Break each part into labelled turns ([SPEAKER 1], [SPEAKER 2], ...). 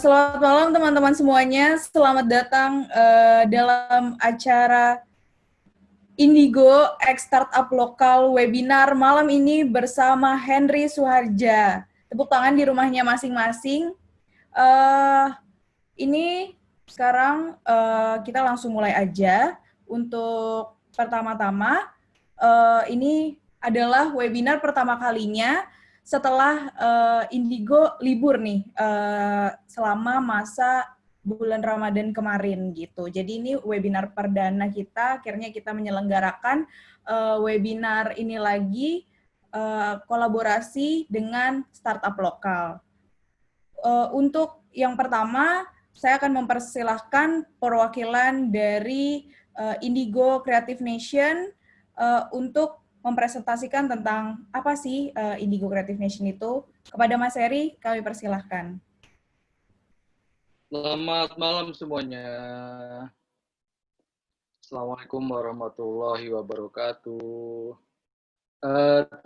[SPEAKER 1] Selamat malam teman-teman semuanya. Selamat datang dalam acara Indigo X Startup Lokal webinar malam ini bersama Henry Suharja. Tepuk tangan di rumahnya masing-masing. Eh, ini sekarang kita langsung mulai aja. Untuk pertama-tama, ini adalah webinar pertama kalinya setelah Indigo libur nih selama masa bulan Ramadan kemarin gitu. Jadi ini webinar perdana kita, akhirnya kita menyelenggarakan webinar ini lagi kolaborasi dengan startup lokal. Untuk yang pertama, saya akan mempersilahkan perwakilan dari Indigo Creative Nation untuk mempresentasikan tentang apa sih Indigo Creative Nation itu. Kepada Mas Heri, kami persilahkan.
[SPEAKER 2] Selamat malam semuanya. Assalamualaikum warahmatullahi wabarakatuh.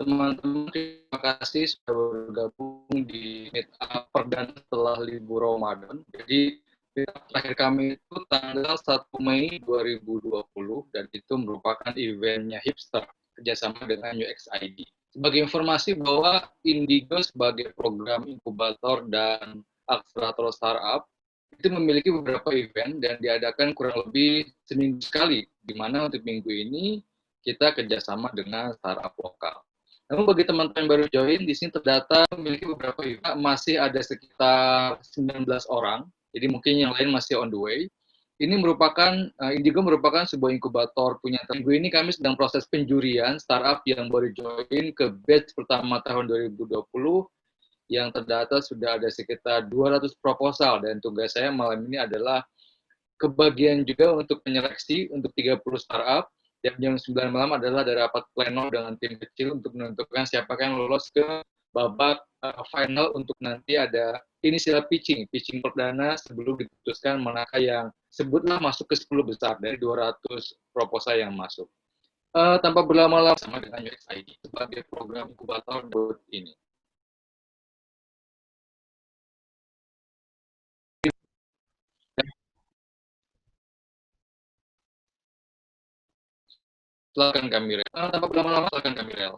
[SPEAKER 2] Teman-teman, terima kasih sudah bergabung di meetup perdana setelah libur Ramadan. Jadi meetup terakhir kami itu tanggal 1 Mei 2020 dan itu merupakan eventnya Hipster kerjasama dengan UXID. Sebagai informasi bahwa Indigo sebagai program inkubator dan akselerator startup itu memiliki beberapa event dan diadakan kurang lebih seminggu sekali, di mana untuk minggu ini kita kerjasama dengan startup lokal. Namun bagi teman-teman yang baru join, di sini terdata memiliki beberapa event, masih ada sekitar 19 orang, jadi mungkin yang lain masih on the way. Ini merupakan, Indigo merupakan sebuah inkubator punya minggu ini kami sedang proses penjurian startup yang baru join ke batch pertama tahun 2020, yang terdata sudah ada sekitar 200 proposal, dan tugas saya malam ini adalah kebagian juga untuk penyeleksi untuk 30 startup, dan jam 9 malam adalah ada rapat pleno dengan tim kecil untuk menentukan siapa yang lolos ke babak final untuk nanti ada initial pitching perdana sebelum diputuskan manakah yang sebutlah masuk ke 10 besar dari 200 proposal yang masuk. Tanpa berlama-lama sama dengan UXID sebagai program inkubator buat ini. Silakan Kamil. Tanpa berlama-lama, silakan Kamil.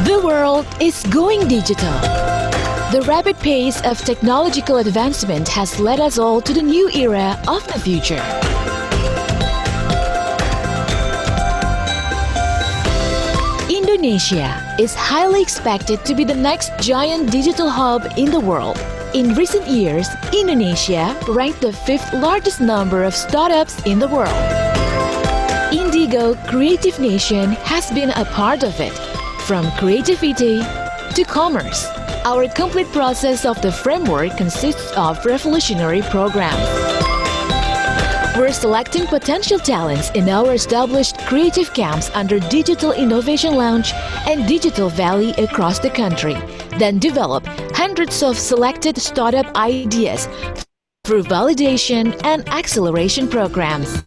[SPEAKER 3] The world is going digital. The rapid pace of technological advancement has led us all to the new era of the future. Indonesia is highly expected to be the next giant digital hub in the world. In recent years, Indonesia ranked the 5th largest number of startups in the world. Indigo Creative Nation has been a part of it, from creativity to commerce. Our complete process of the framework consists of revolutionary programs. We're selecting potential talents in our established creative camps under Digital Innovation Lounge and Digital Valley across the country, then develop hundreds of selected startup ideas through validation and acceleration programs.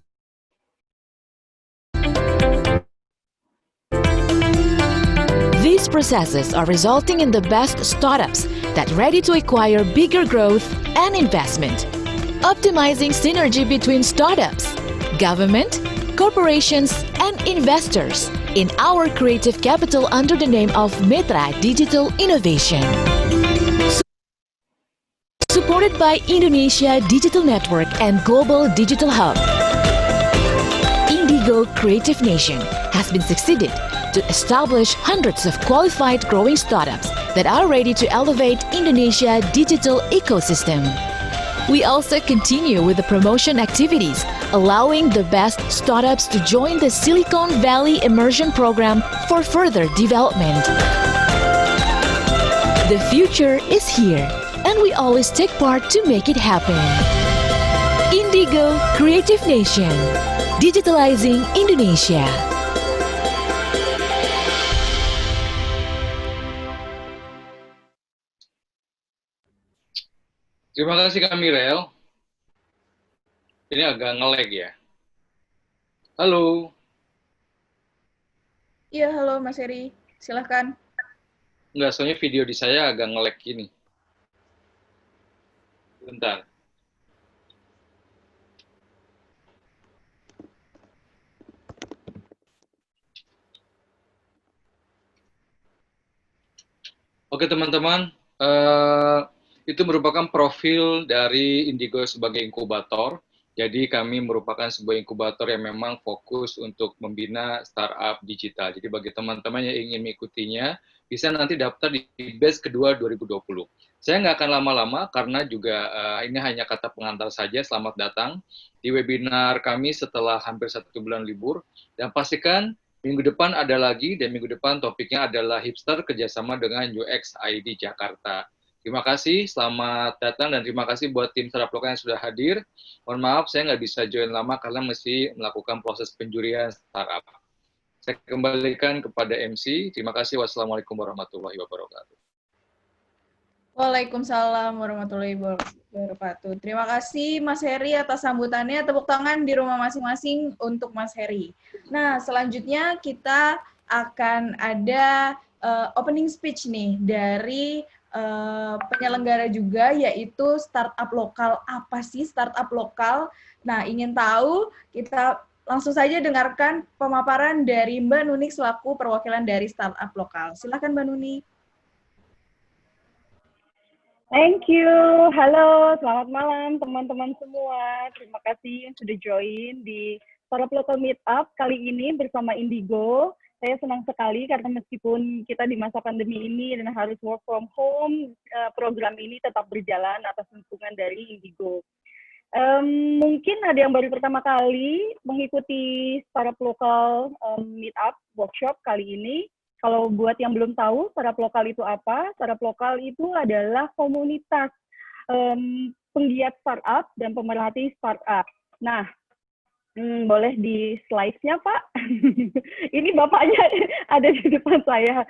[SPEAKER 3] These processes are resulting in the best startups that ready to acquire bigger growth and investment. Optimizing synergy between startups, government, corporations, and investors in our creative capital under the name of Metra Digital Innovation. Supported by Indonesia Digital Network and Global Digital Hub, Indigo Creative Nation has been succeeded to establish hundreds of qualified growing startups that are ready to elevate Indonesia digital ecosystem. We also continue with the promotion activities, allowing the best startups to join the Silicon Valley Immersion Program for further development. The future is here, and we always take part to make it happen. Indigo Creative Nation, digitalizing Indonesia.
[SPEAKER 2] Terima kasih Kak Mirel. Ini agak nge-lag ya. Halo,
[SPEAKER 1] Iya, halo Mas Heri. Silahkan.
[SPEAKER 2] nggak, soalnya video di saya agak nge-lag gini. Bentar. Oke teman-teman, itu merupakan profil dari Indigo sebagai inkubator. Jadi kami merupakan sebuah inkubator yang memang fokus untuk membina startup digital. Jadi bagi teman-teman yang ingin mengikutinya, bisa nanti daftar di batch kedua 2020. Saya nggak akan lama-lama karena juga ini hanya kata pengantar saja. Selamat datang di webinar kami setelah hampir 1 bulan libur. Dan pastikan minggu depan ada lagi, dan minggu depan topiknya adalah hipster kerjasama dengan UX ID Jakarta. Terima kasih, selamat datang, dan terima kasih buat tim startup lokal yang sudah hadir. Mohon maaf, saya nggak bisa join lama karena mesti melakukan proses penjurian startup. Saya kembalikan kepada MC. Terima kasih. Wassalamualaikum warahmatullahi wabarakatuh.
[SPEAKER 1] Waalaikumsalam warahmatullahi wabarakatuh. Terima kasih Mas Heri atas sambutannya. Tepuk tangan di rumah masing-masing untuk Mas Heri. Nah, selanjutnya kita akan ada opening speech nih dari penyelenggara juga, yaitu startup lokal. Apa sih startup lokal? Nah, ingin tahu, kita langsung saja dengarkan pemaparan dari Mbak Nunik selaku perwakilan dari startup lokal. Silakan Mbak Nunik.
[SPEAKER 4] Thank you. Halo, selamat malam teman-teman semua. Terima kasih yang sudah join di Startup Local Meetup kali ini bersama Indigo. Saya senang sekali karena meskipun kita di masa pandemi ini dan harus work from home, program ini tetap berjalan atas dukungan dari Indigo. Mungkin ada yang baru pertama kali mengikuti Startup Local Meetup workshop kali ini. Kalau buat yang belum tahu, startup lokal itu apa? Startup lokal itu adalah komunitas penggiat startup dan pemerhati startup. Nah, boleh di slide-nya, Pak? Ini bapaknya ada di depan saya.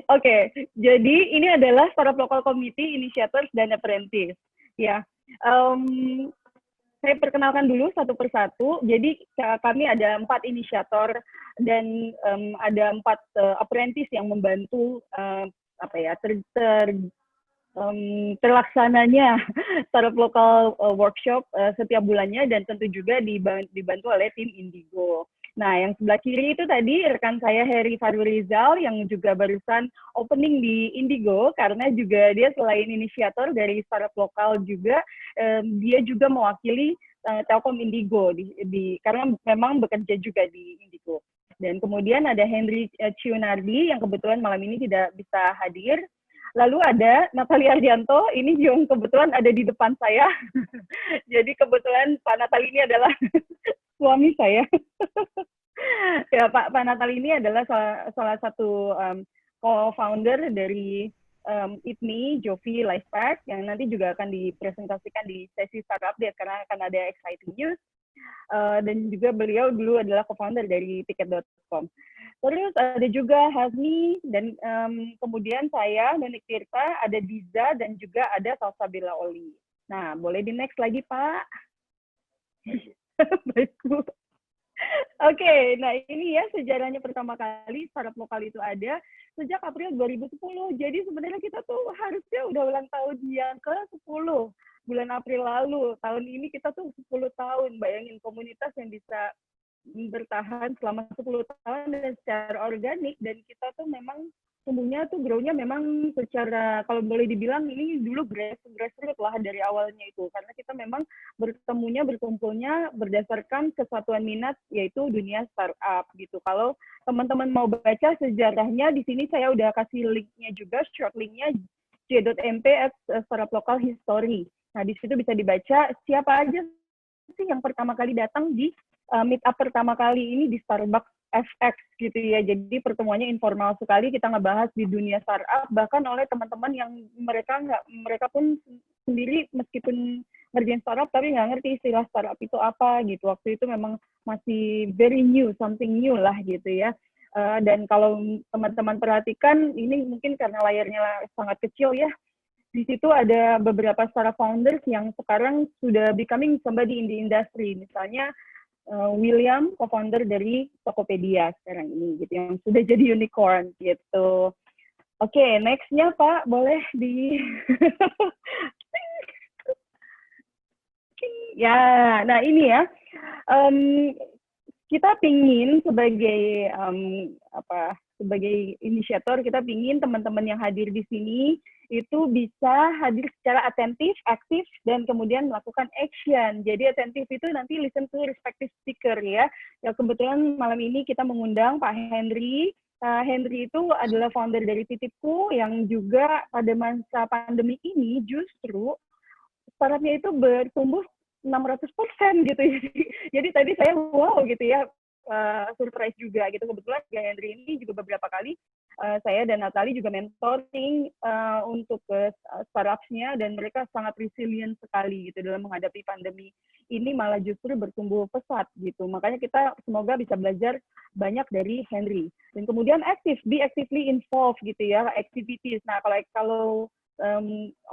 [SPEAKER 4] Oke, jadi ini adalah Startup Local Committee, Initiators, dan Apprentice. Ya, saya perkenalkan dulu satu persatu. Jadi kami ada 4 inisiator dan ada 4 apprentice yang membantu terlaksananya startup lokal workshop setiap bulannya, dan tentu juga dibantu oleh tim Indigo. Nah, yang sebelah kiri itu tadi rekan saya Heri Farurizal yang juga barusan opening di Indigo, karena juga dia selain inisiator dari startup lokal juga, dia juga mewakili Telkom Indigo karena memang bekerja juga di Indigo. Dan kemudian ada Henry Ciunardi yang kebetulan malam ini tidak bisa hadir. Lalu ada Natali Ardianto, ini yang kebetulan ada di depan saya. Jadi kebetulan Pak Natali ini adalah suami saya. Ya, Pak Natali ini adalah salah satu co-founder dari IPNI, Jovi Lifepack, yang nanti juga akan dipresentasikan di sesi Startup Update karena akan ada exciting news. Dan juga beliau dulu adalah co-founder dari tiket.com. Terus ada juga Hazmi, dan kemudian saya, Nunik Tirta, ada Diza, dan juga ada Salsabila Oli. Nah, boleh di next lagi, Pak? Baik, Bu. Oke, nah ini ya sejarahnya pertama kali startup lokal itu ada sejak April 2010. Jadi sebenarnya kita tuh harusnya udah ulang tahun yang ke-10 bulan April lalu. Tahun ini kita tuh 10 tahun. Bayangin komunitas yang bisa bertahan selama 10 tahun dan secara organik, dan kita tuh memang tumbuhnya tuh grow-nya memang secara, kalau boleh dibilang ini dulu grassroots lah dari awalnya itu, karena kita memang berkumpulnya berdasarkan kesatuan minat, yaitu dunia startup gitu. Kalau teman-teman mau baca sejarahnya, di sini saya udah kasih linknya juga, short linknya j.mp startup local history. Nah, di situ bisa dibaca siapa aja sih yang pertama kali datang di meetup pertama kali ini di Starbucks FX gitu ya. Jadi pertemuannya informal sekali, kita ngebahas di dunia startup, bahkan oleh teman-teman yang mereka pun sendiri meskipun ngerjain startup tapi nggak ngerti istilah startup itu apa gitu. Waktu itu memang masih very new, something new lah gitu ya. Dan kalau teman-teman perhatikan, ini mungkin karena layarnya sangat kecil ya, di situ ada beberapa startup founders yang sekarang sudah becoming somebody in the industry. Misalnya William, co-founder dari Tokopedia sekarang ini, gitu, yang sudah jadi unicorn, gitu. Oke, next-nya Pak, boleh di... Ya, nah ini ya, kita pingin sebagai sebagai inisiator, kita pingin teman-teman yang hadir di sini itu bisa hadir secara atentif, aktif, dan kemudian melakukan action. Jadi atentif itu nanti listen to respective speaker ya. Ya kebetulan malam ini kita mengundang Pak Henry. Henry itu adalah founder dari Titipku yang juga pada masa pandemi ini justru startupnya itu bertumbuh 600% gitu. Jadi tadi saya wow gitu ya, surprise juga gitu. Kebetulan Henry ini juga beberapa kali saya dan Natali juga mentoring untuk startups-nya, dan mereka sangat resilient sekali gitu dalam menghadapi pandemi ini, malah justru bertumbuh pesat gitu. Makanya kita semoga bisa belajar banyak dari Henry. Dan kemudian be actively involved gitu ya, activities. Nah kalau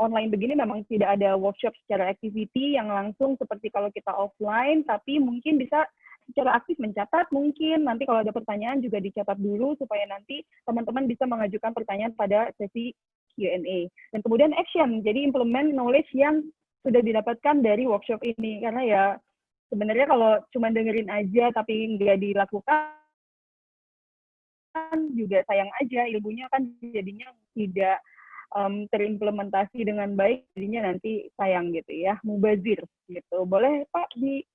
[SPEAKER 4] online begini memang tidak ada workshop secara activity yang langsung seperti kalau kita offline, tapi mungkin bisa secara aktif mencatat, mungkin nanti kalau ada pertanyaan juga dicatat dulu supaya nanti teman-teman bisa mengajukan pertanyaan pada sesi Q&A. Dan kemudian action, jadi implement knowledge yang sudah didapatkan dari workshop ini, karena ya sebenarnya kalau cuma dengerin aja tapi nggak dilakukan juga sayang aja, ilmunya kan jadinya tidak terimplementasi dengan baik, jadinya nanti sayang gitu ya, mubazir gitu. Boleh Pak di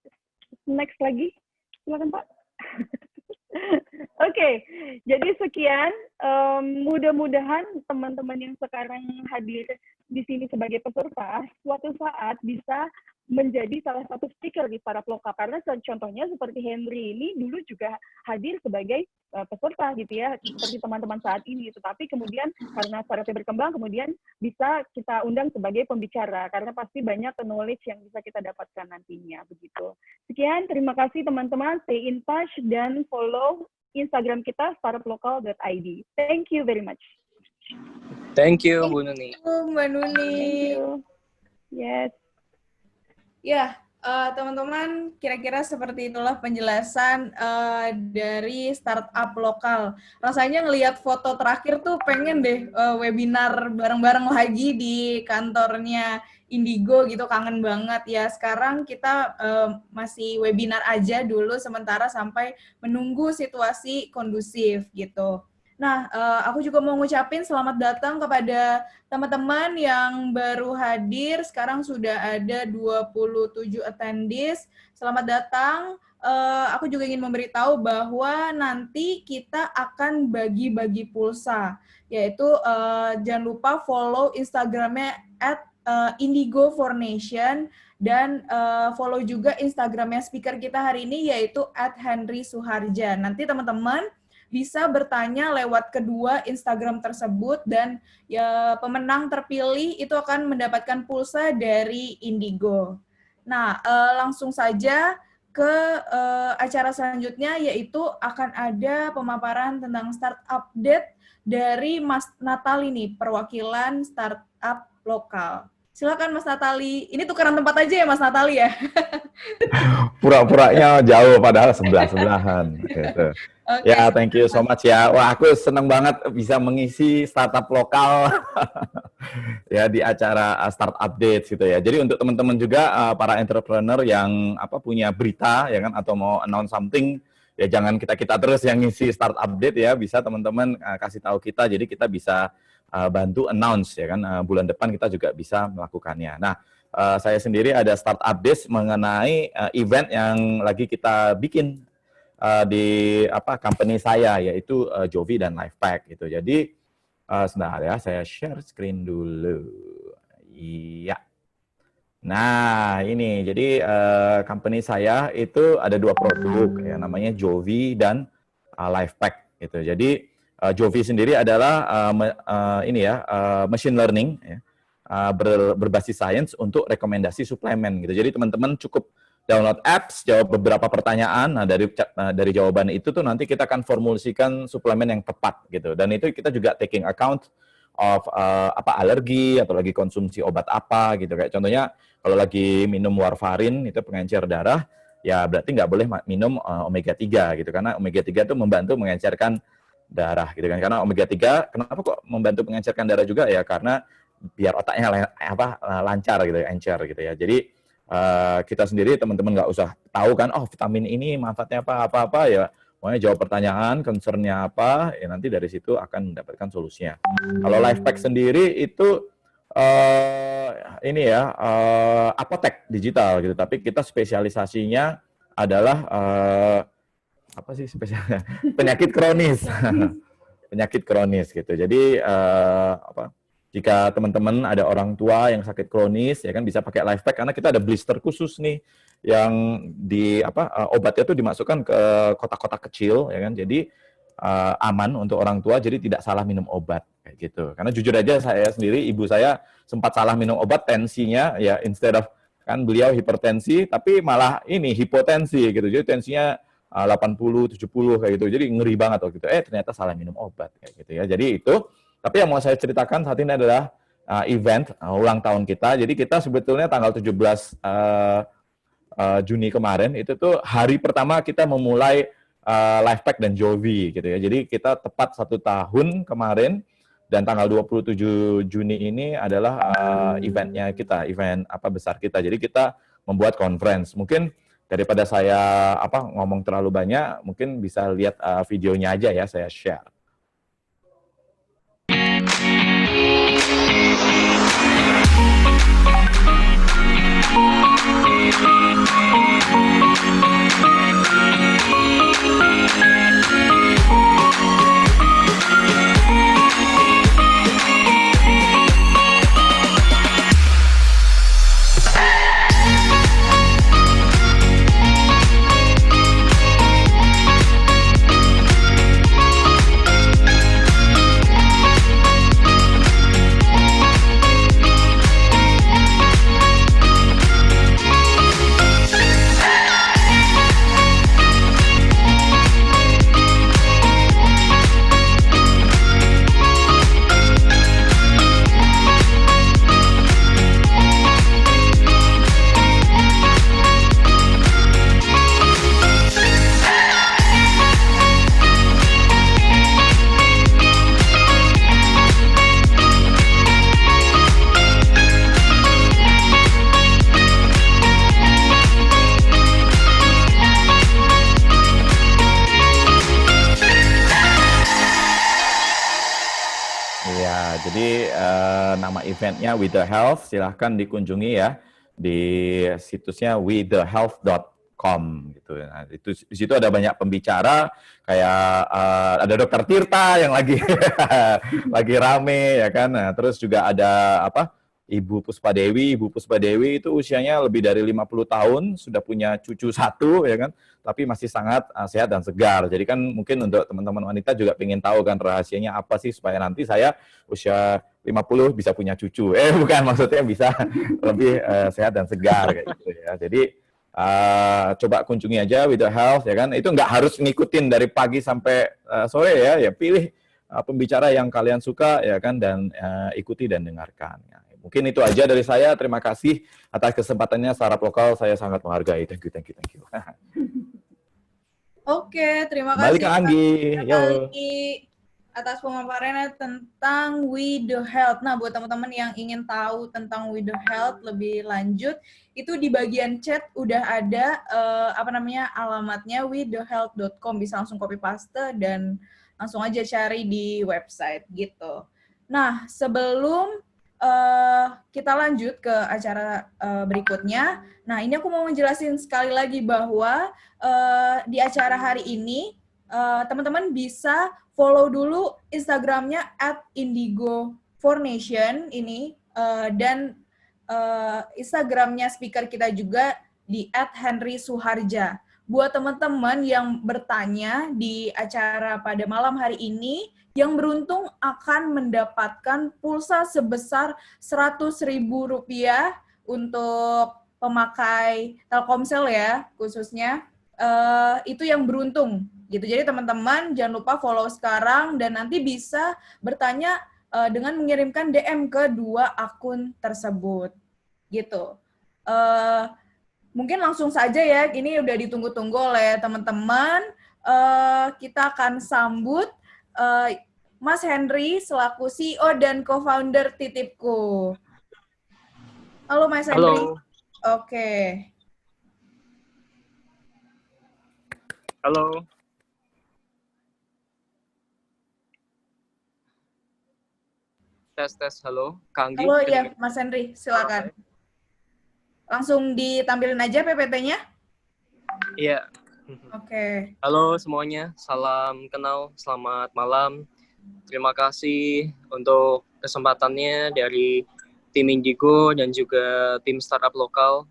[SPEAKER 4] next lagi? Silakan Pak. Oke, jadi sekian. Mudah-mudahan teman-teman yang sekarang hadir di sini sebagai peserta, suatu saat bisa menjadi salah satu speaker di startup lokal. Karena contohnya seperti Henry ini dulu juga hadir sebagai peserta gitu ya, seperti teman-teman saat ini. Tetapi kemudian karena startupnya berkembang, kemudian bisa kita undang sebagai pembicara, karena pasti banyak knowledge yang bisa kita dapatkan nantinya, begitu. Sekian, terima kasih teman-teman, stay in touch dan follow Instagram kita startuplokal.id. Thank you very much.
[SPEAKER 5] Thank you, Bu Nuni.
[SPEAKER 1] Mbak Nuni.
[SPEAKER 4] Thank you. Yes.
[SPEAKER 1] Ya, teman-teman, kira-kira seperti itulah penjelasan dari startup lokal. Rasanya ngelihat foto terakhir tuh pengen deh webinar bareng-bareng lagi di kantornya Indigo gitu, kangen banget ya. Sekarang kita masih webinar aja dulu sementara sampai menunggu situasi kondusif gitu. Nah, aku juga mau ngucapin selamat datang kepada teman-teman yang baru hadir. Sekarang sudah ada 27 attendees. Selamat datang. Aku juga ingin memberitahu bahwa nanti kita akan bagi-bagi pulsa, yaitu jangan lupa follow Instagramnya @Indigo for Nation, dan follow juga Instagramnya speaker kita hari ini, yaitu @Henry Suharja. Nanti teman-teman bisa bertanya lewat kedua Instagram tersebut, dan ya pemenang terpilih itu akan mendapatkan pulsa dari Indigo. Nah, langsung saja ke acara selanjutnya, yaitu akan ada pemaparan tentang startup update dari Mas Natali nih, perwakilan startup lokal. Silakan Mas Natali. Ini tukeran tempat aja ya Mas Natali ya?
[SPEAKER 6] Pura-puranya jauh padahal sebelah-sebelahan gitu.
[SPEAKER 1] Okay.
[SPEAKER 6] Ya, thank you so much ya. Wah, aku senang banget bisa mengisi startup lokal ya di acara Start Update gitu ya. Jadi untuk teman-teman juga para entrepreneur yang punya berita ya kan, atau mau announce something, ya jangan kita terus yang ngisi Start Update ya, bisa teman-teman kasih tahu kita, jadi kita bisa bantu announce ya kan, bulan depan kita juga bisa melakukannya. Nah, saya sendiri ada Start Update mengenai event yang lagi kita bikin di company saya, yaitu Jovi dan Lifepack gitu. Jadi sebentar ya, saya share screen dulu. Iya. Nah, ini jadi company saya itu ada 2 produk ya, namanya Jovi dan Lifepack gitu. Jadi Jovi sendiri adalah machine learning ya, berbasis science untuk rekomendasi suplemen gitu. Jadi teman-teman cukup download apps, jawab beberapa pertanyaan. Nah, dari jawaban itu tuh nanti kita akan formulasikan suplemen yang tepat gitu. Dan itu kita juga taking account of alergi atau lagi konsumsi obat apa gitu. Kayak contohnya kalau lagi minum warfarin itu pengencer darah, ya berarti nggak boleh minum omega 3 gitu, karena omega 3 itu membantu mengencerkan darah gitu kan. Karena omega 3 kenapa kok membantu mengencerkan darah juga ya, karena biar otaknya lancar gitu, encer gitu ya. Jadi kita sendiri teman-teman nggak usah tahu kan, oh vitamin ini manfaatnya apa ya. Pokoknya jawab pertanyaan, concern-nya apa, ya nanti dari situ akan mendapatkan solusinya. Kalau Lifepack sendiri itu ini ya apotek digital gitu, tapi kita spesialisasinya adalah apa sih spesialnya? Penyakit kronis. Penyakit kronis gitu. Jadi jika teman-teman ada orang tua yang sakit kronis ya kan bisa pakai Lifepack, karena kita ada blister khusus nih yang obatnya tuh dimasukkan ke kotak-kotak kecil ya kan. Jadi aman untuk orang tua, jadi tidak salah minum obat kayak gitu. Karena jujur aja saya sendiri, ibu saya sempat salah minum obat, tensinya ya instead of kan beliau hipertensi tapi malah ini hipotensi gitu. Jadi tensinya 80, 70 kayak gitu. Jadi ngeri banget waktu itu. Ternyata salah minum obat kayak gitu ya. Jadi itu, tapi yang mau saya ceritakan saat ini adalah event ulang tahun kita. Jadi kita sebetulnya tanggal 17 Juni kemarin itu tuh hari pertama kita memulai Lifepack dan Jovi gitu ya. Jadi kita tepat 1 tahun kemarin, dan tanggal 27 Juni ini adalah eventnya kita, event besar kita. Jadi kita membuat conference. Mungkin daripada saya ngomong terlalu banyak, mungkin bisa lihat videonya aja ya, saya share. Jadi nama eventnya With The Health, silahkan dikunjungi ya di situsnya withthehealth.com gitu. Nah, itu di situ ada banyak pembicara, kayak ada Dokter Tirta yang lagi lagi rame ya kan. Nah, terus juga ada Ibu Puspa Dewi. Ibu Puspa Dewi itu usianya lebih dari 50 tahun, sudah punya cucu 1 ya kan, tapi masih sangat sehat dan segar. Jadi kan mungkin untuk teman-teman wanita juga pengen tahu kan rahasianya apa sih supaya nanti saya usia 50 bisa punya cucu. Bukan, maksudnya bisa lebih sehat dan segar kayak gitu ya. Jadi coba kunjungi aja With The Health ya kan. Itu nggak harus ngikutin dari pagi sampai sore ya. Ya pilih pembicara yang kalian suka ya kan, dan ikuti dan dengarkan. Ya. Mungkin itu aja dari saya. Terima kasih atas kesempatannya. Startup Lokal saya sangat menghargai. Thank you.
[SPEAKER 1] Oke, terima
[SPEAKER 6] Balik
[SPEAKER 1] kasih
[SPEAKER 6] ke Anggi.
[SPEAKER 1] atas pemaparannya tentang With The Health. Nah, buat teman-teman yang ingin tahu tentang With The Health lebih lanjut, itu di bagian chat udah ada alamatnya withthehealth.com. Bisa langsung copy paste dan langsung aja cari di website gitu. Nah, sebelum kita lanjut ke acara berikutnya. Nah, ini aku mau ngejelasin sekali lagi bahwa di acara hari ini teman-teman bisa follow dulu Instagramnya @indigo4nation ini dan Instagramnya speaker kita juga di @henrysuharja. Buat teman-teman yang bertanya di acara pada malam hari ini, yang beruntung akan mendapatkan pulsa sebesar Rp100.000 untuk pemakai Telkomsel ya, khususnya. Itu yang beruntung gitu. Jadi teman-teman jangan lupa follow sekarang dan nanti bisa bertanya dengan mengirimkan DM ke 2 akun tersebut gitu. mungkin langsung saja ya, ini udah ditunggu-tunggu oleh teman-teman. Kita akan sambut Mas Henry selaku CEO dan co-founder Titipku. Halo Mas Henry.
[SPEAKER 5] Halo.
[SPEAKER 1] Oke.
[SPEAKER 5] Halo. Tes, halo. Kak Anggi.
[SPEAKER 1] Halo ya Mas Henry, silakan. Langsung ditampilin aja PPT-nya.
[SPEAKER 5] Iya.
[SPEAKER 1] Oke.
[SPEAKER 5] Halo semuanya, salam kenal, selamat malam. Terima kasih untuk kesempatannya dari tim Indigo dan juga tim startup lokal.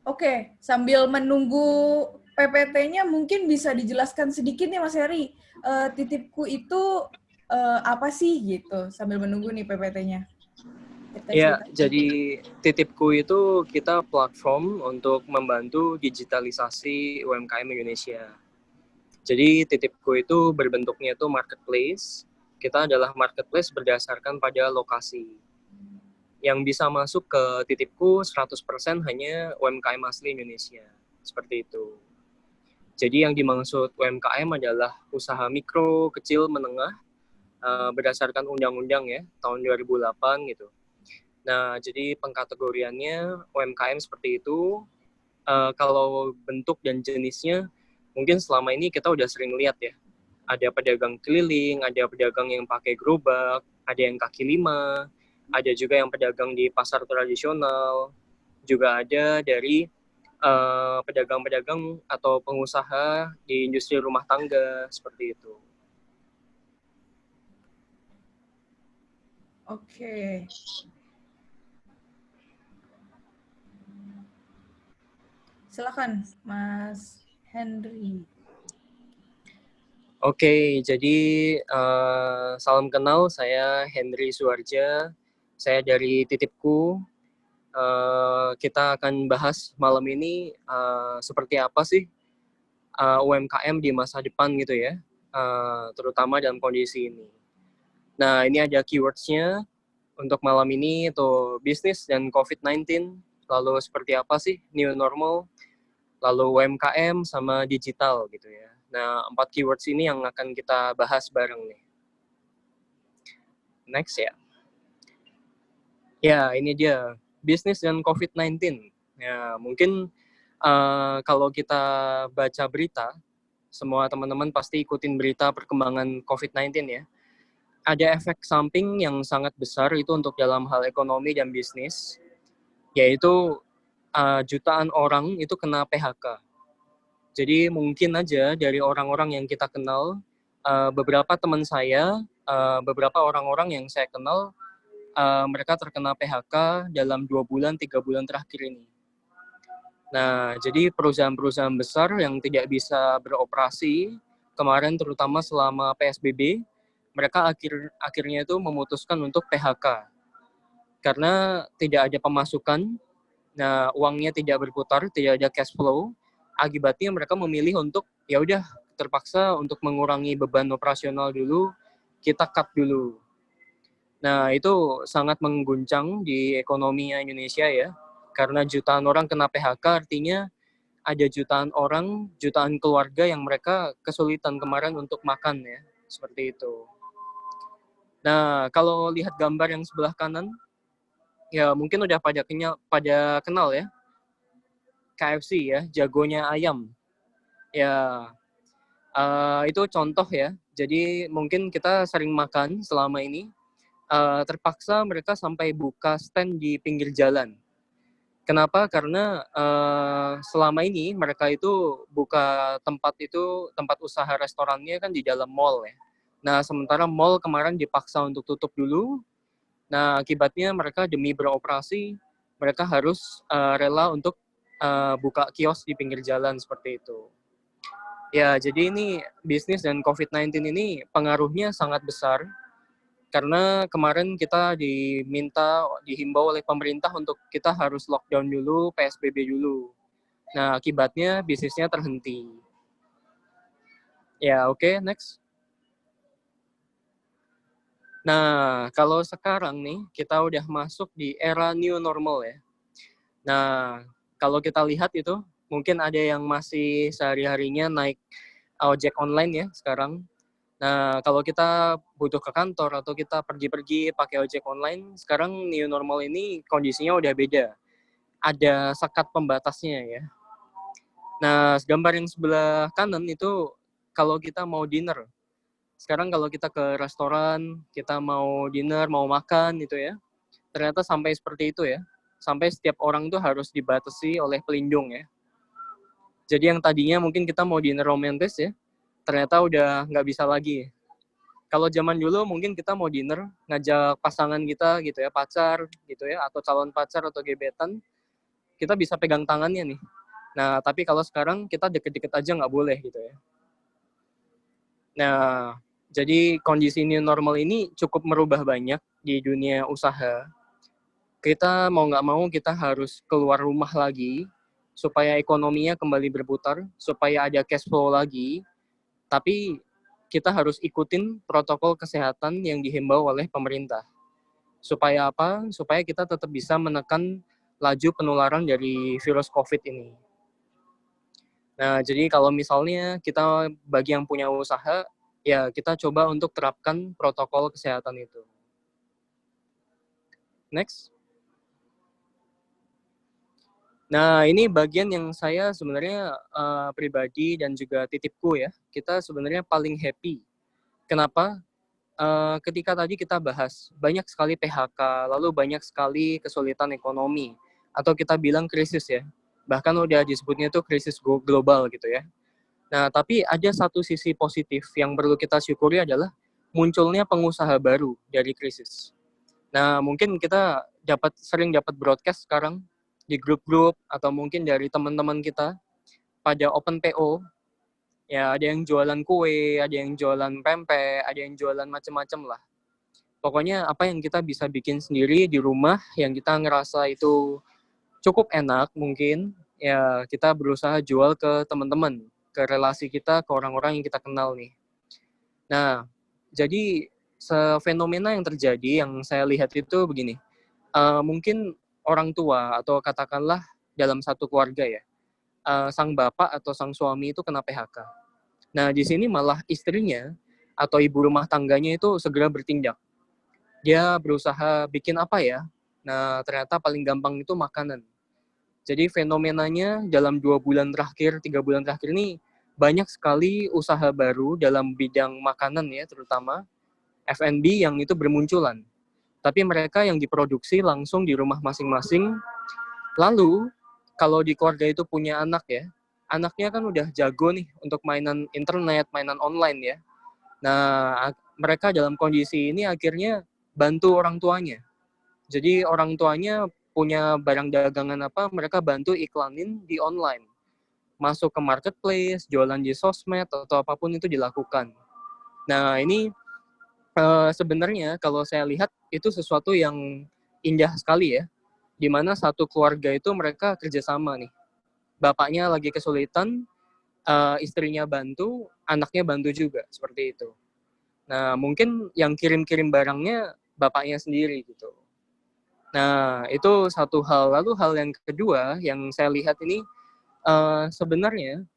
[SPEAKER 1] Oke, sambil menunggu PPT-nya mungkin bisa dijelaskan sedikit nih Mas Heri. Titipku itu apa sih gitu sambil menunggu nih PPT-nya.
[SPEAKER 5] Ya, jadi Titipku itu kita platform untuk membantu digitalisasi UMKM Indonesia. Jadi Titipku itu berbentuknya itu marketplace. Kita adalah marketplace berdasarkan pada lokasi. Yang bisa masuk ke Titipku 100% hanya UMKM asli Indonesia. Seperti itu. Jadi yang dimaksud UMKM adalah usaha mikro, kecil, menengah, berdasarkan undang-undang ya, tahun 2008 gitu. Nah, jadi pengkategoriannya UMKM seperti itu. Kalau bentuk dan jenisnya, mungkin selama ini kita udah sering lihat ya. Ada pedagang keliling, ada pedagang yang pakai gerobak, ada yang kaki lima, ada juga yang pedagang di pasar tradisional, juga ada dari pedagang-pedagang atau pengusaha di industri rumah tangga, seperti itu.
[SPEAKER 1] Oke. Silakan, Mas Henry.
[SPEAKER 5] Oke, jadi salam kenal, saya Henry Suarja, saya dari Titipku. Kita akan bahas malam ini seperti apa sih UMKM di masa depan gitu ya, terutama dalam kondisi ini. Nah, ini ada keywords-nya untuk malam ini, itu bisnis dan COVID-19, lalu seperti apa sih new normal, lalu UMKM sama digital gitu ya. Nah, 4 keywords ini yang akan kita bahas bareng nih. Next ya. Ya, ini dia, bisnis dan COVID-19. Ya, mungkin kalau kita baca berita, semua teman-teman pasti ikutin berita perkembangan COVID-19 ya. Ada efek samping yang sangat besar itu untuk dalam hal ekonomi dan bisnis, yaitu jutaan orang itu kena PHK. Jadi mungkin aja dari orang-orang yang kita kenal, beberapa teman saya, beberapa orang-orang yang saya kenal, mereka terkena PHK dalam 2 bulan, 3 bulan terakhir ini. Nah, jadi perusahaan-perusahaan besar yang tidak bisa beroperasi kemarin, terutama selama PSBB, mereka akhirnya itu memutuskan untuk PHK karena tidak ada pemasukan. Nah, uangnya tidak berputar, tidak ada cash flow. Akibatnya mereka memilih untuk ya udah terpaksa untuk mengurangi beban operasional dulu, kita cut dulu. Nah, itu sangat mengguncang di ekonomi Indonesia ya. Karena jutaan orang kena PHK, artinya ada jutaan orang, jutaan keluarga yang mereka kesulitan kemarin untuk makan ya. Seperti itu. Nah, kalau lihat gambar yang sebelah kanan, ya mungkin udah pada kenal ya. KFC ya, jagonya ayam. Ya, itu contoh ya. Jadi mungkin kita sering makan selama ini, terpaksa mereka sampai buka stand di pinggir jalan. Kenapa? Karena selama ini mereka itu buka tempat usaha restorannya kan di dalam mall ya. Nah, sementara mall kemarin dipaksa untuk tutup dulu. Nah, akibatnya mereka demi beroperasi, mereka harus rela untuk buka kios di pinggir jalan seperti itu. Ya, jadi ini bisnis dan COVID-19 ini pengaruhnya sangat besar karena kemarin kita dihimbau oleh pemerintah untuk kita harus lockdown dulu, PSBB dulu. Nah, akibatnya bisnisnya terhenti. Ya, oke, next. Nah, kalau sekarang nih kita udah masuk di era new normal ya. Nah, kalau kita lihat itu mungkin ada yang masih sehari-harinya naik ojek online ya sekarang. Nah, kalau kita butuh ke kantor atau kita pergi-pergi pakai ojek online, sekarang new normal ini kondisinya udah beda. Ada sekat pembatasnya ya. Nah, gambar yang sebelah kanan itu kalau kita mau dinner. Sekarang kalau kita ke restoran, kita mau dinner, mau makan gitu ya. Ternyata sampai seperti itu ya. Sampai setiap orang itu harus dibatasi oleh pelindung ya. Jadi yang tadinya mungkin kita mau dinner romantis ya, ternyata udah nggak bisa lagi. Kalau zaman dulu mungkin kita mau dinner, ngajak pasangan kita gitu ya, pacar gitu ya, atau calon pacar atau gebetan, kita bisa pegang tangannya nih. Nah, tapi kalau sekarang kita deket-deket aja nggak boleh gitu ya. Nah, jadi kondisi new normal ini cukup merubah banyak di dunia usaha. Kita mau nggak mau kita harus keluar rumah lagi, supaya ekonominya kembali berputar, supaya ada cash flow lagi, tapi kita harus ikutin protokol kesehatan yang dihimbau oleh pemerintah. Supaya apa? Supaya kita tetap bisa menekan laju penularan dari virus COVID ini. Nah, jadi kalau misalnya kita bagi yang punya usaha, ya kita coba untuk terapkan protokol kesehatan itu. Next. Nah, ini bagian yang saya sebenarnya pribadi dan juga titipku ya. Kita sebenarnya paling happy. Kenapa? Ketika tadi kita bahas, banyak sekali PHK, lalu banyak sekali kesulitan ekonomi, atau kita bilang krisis ya. Bahkan udah disebutnya itu krisis global gitu ya. Nah, tapi ada satu sisi positif yang perlu kita syukuri adalah munculnya pengusaha baru dari krisis. Nah, mungkin kita sering dapat broadcast sekarang di grup-grup atau mungkin dari teman-teman kita pada open PO. Ya, ada yang jualan kue, ada yang jualan pempek, ada yang jualan macam-macam lah. Pokoknya apa yang kita bisa bikin sendiri di rumah, yang kita ngerasa itu cukup enak mungkin, ya kita berusaha jual ke teman-teman, ke relasi kita, ke orang-orang yang kita kenal nih. Nah, jadi fenomena yang terjadi, yang saya lihat itu begini, mungkin orang tua atau katakanlah dalam satu keluarga ya, sang bapak atau sang suami itu kena PHK. Nah, di sini malah istrinya atau ibu rumah tangganya itu segera bertindak. Dia berusaha bikin apa ya? Nah, ternyata paling gampang itu makanan. Jadi fenomenanya dalam 2 bulan terakhir, 3 bulan terakhir ini banyak sekali usaha baru dalam bidang makanan ya, terutama F&B yang itu bermunculan. Tapi mereka yang diproduksi langsung di rumah masing-masing. Lalu, kalau di keluarga itu punya anak ya, anaknya kan udah jago nih untuk mainan internet, mainan online ya. Nah, mereka dalam kondisi ini akhirnya bantu orang tuanya. Jadi orang tuanya punya barang dagangan apa, mereka bantu iklanin di online. Masuk ke marketplace, jualan di sosmed, atau apapun itu dilakukan. Nah, ini sebenarnya kalau saya lihat itu sesuatu yang indah sekali ya, di mana satu keluarga itu mereka kerjasama nih. Bapaknya lagi kesulitan, istrinya bantu, anaknya bantu juga, seperti itu. Nah, mungkin yang kirim-kirim barangnya bapaknya sendiri gitu. Nah, itu satu hal. Lalu hal yang kedua yang saya lihat ini, sebenarnya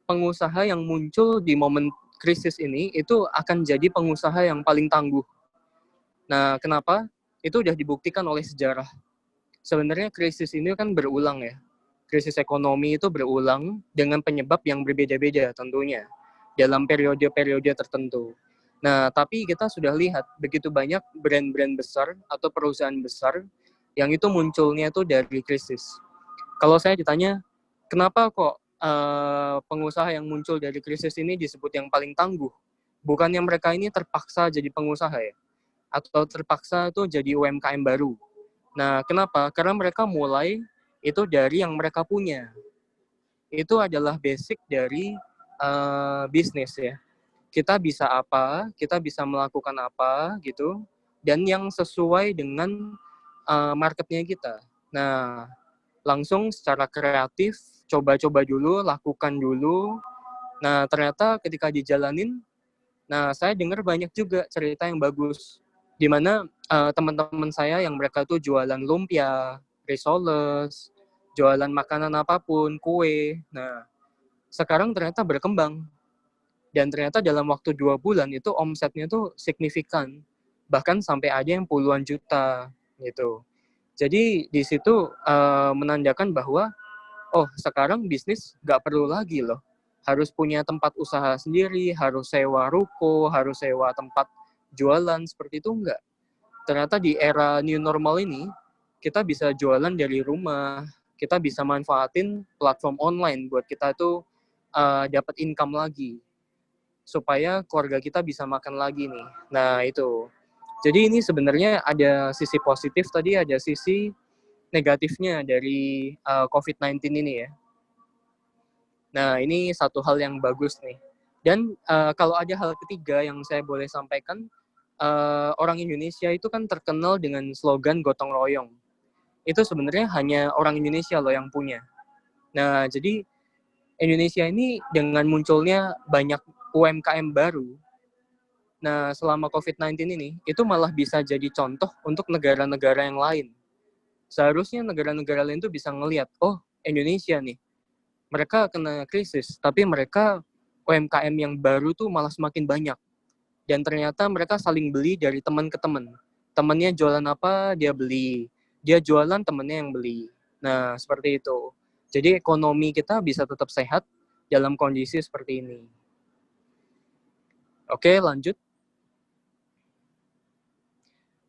[SPEAKER 5] pengusaha yang muncul di momen krisis ini itu akan jadi pengusaha yang paling tangguh. Nah, kenapa? Itu sudah dibuktikan oleh sejarah. Sebenarnya krisis ini kan berulang ya. Krisis ekonomi itu berulang dengan penyebab yang berbeda-beda tentunya dalam periode-periode tertentu. Nah, tapi kita sudah lihat begitu banyak brand-brand besar atau perusahaan besar yang itu munculnya itu dari krisis. Kalau saya ditanya, kenapa kok pengusaha yang muncul dari krisis ini disebut yang paling tangguh? Bukannya mereka ini terpaksa jadi pengusaha ya? Atau terpaksa itu jadi UMKM baru? Nah, kenapa? Karena mereka mulai itu dari yang mereka punya. Itu adalah basic dari bisnis ya. Kita bisa apa, kita bisa melakukan apa gitu, dan yang sesuai dengan marketnya kita. Nah, langsung secara kreatif, coba-coba dulu, lakukan dulu. Nah, ternyata ketika dijalanin, nah saya dengar banyak juga cerita yang bagus. Di mana teman-teman saya yang mereka tuh jualan lumpia, risoles, jualan makanan apapun, kue. Nah, sekarang ternyata berkembang. Dan ternyata dalam waktu 2 bulan itu omsetnya tuh signifikan. Bahkan sampai ada yang puluhan juta gitu. Jadi di situ menandakan bahwa oh sekarang bisnis nggak perlu lagi loh. Harus punya tempat usaha sendiri, harus sewa ruko, harus sewa tempat jualan, seperti itu enggak. Ternyata di era new normal ini, kita bisa jualan dari rumah, kita bisa manfaatin platform online buat kita tuh dapat income lagi, supaya keluarga kita bisa makan lagi nih. Nah itu. Jadi ini sebenarnya ada sisi positif tadi, ada sisi negatifnya dari COVID-19 ini ya. Nah, ini satu hal yang bagus nih. Dan kalau ada hal ketiga yang saya boleh sampaikan, orang Indonesia itu kan terkenal dengan slogan gotong royong. Itu sebenarnya hanya orang Indonesia loh yang punya. Nah, jadi Indonesia ini dengan munculnya banyak UMKM baru, nah selama COVID-19 ini, itu malah bisa jadi contoh untuk negara-negara yang lain. Seharusnya negara-negara lain tuh bisa ngelihat, oh Indonesia nih, mereka kena krisis, tapi mereka UMKM yang baru tuh malah semakin banyak. Dan ternyata mereka saling beli dari teman ke teman. Temannya jualan apa, dia beli. Dia jualan, temannya yang beli. Nah, seperti itu. Jadi ekonomi kita bisa tetap sehat dalam kondisi seperti ini. Oke, lanjut.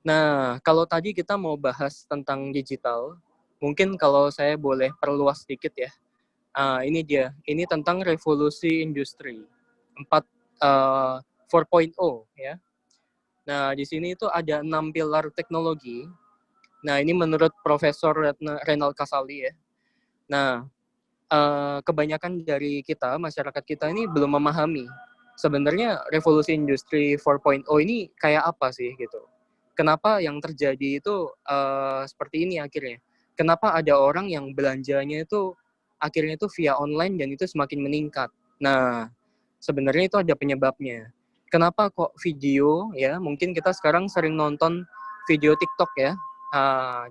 [SPEAKER 5] Nah, kalau tadi kita mau bahas tentang digital, mungkin kalau saya boleh perluas sedikit ya. Ini dia, ini tentang revolusi industri 4.0 ya. Nah, di sini itu ada 6 pilar teknologi. Nah, ini menurut Profesor Renald Kasali ya. Nah, kebanyakan dari kita, masyarakat kita ini belum memahami sebenarnya revolusi industri 4.0 ini kayak apa sih gitu. Kenapa yang terjadi itu seperti ini akhirnya? Kenapa ada orang yang belanjanya itu akhirnya itu via online dan itu semakin meningkat? Nah, sebenarnya itu ada penyebabnya. Kenapa kok video ya? Mungkin kita sekarang sering nonton video TikTok ya.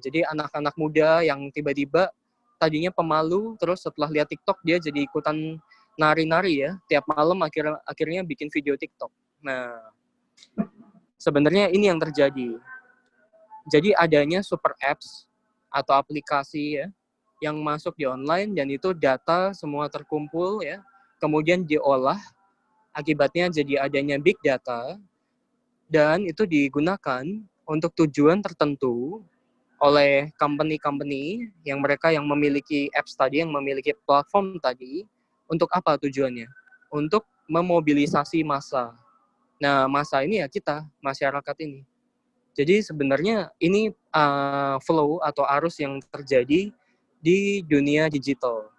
[SPEAKER 5] Jadi anak-anak muda yang tiba-tiba tadinya pemalu, terus setelah lihat TikTok dia jadi ikutan nari-nari ya. Tiap malam akhirnya bikin video TikTok. Nah, sebenarnya ini yang terjadi. Jadi adanya super apps atau aplikasi ya yang masuk di online dan itu data semua terkumpul ya, kemudian diolah, akibatnya jadi adanya big data dan itu digunakan untuk tujuan tertentu oleh company-company yang mereka yang memiliki apps tadi, yang memiliki platform tadi. Untuk apa tujuannya? Untuk memobilisasi massa. Nah, massa ini ya kita, masyarakat ini. Jadi sebenarnya ini flow atau arus yang terjadi di dunia digital.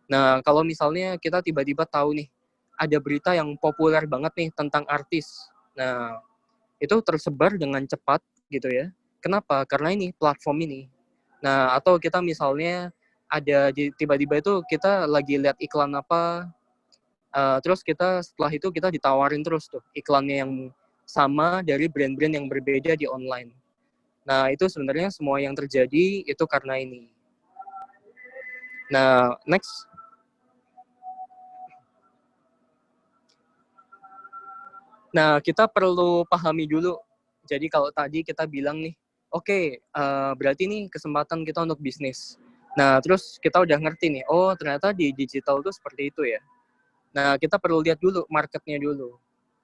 [SPEAKER 5] Nah, kalau misalnya kita tiba-tiba tahu nih, ada berita yang populer banget nih tentang artis. Nah, itu tersebar dengan cepat gitu ya. Kenapa? Karena ini platform ini. Nah, atau kita misalnya ada tiba-tiba itu kita lagi lihat iklan apa, terus kita setelah itu kita ditawarin terus tuh iklannya yang sama dari brand-brand yang berbeda di online. Nah, itu sebenarnya semua yang terjadi itu karena ini. Nah, next. Nah, kita perlu pahami dulu. Jadi kalau tadi kita bilang nih, oke, berarti nih kesempatan kita untuk bisnis. Nah, terus kita udah ngerti nih, oh ternyata di digital tuh seperti itu ya. Nah, kita perlu lihat dulu marketnya dulu.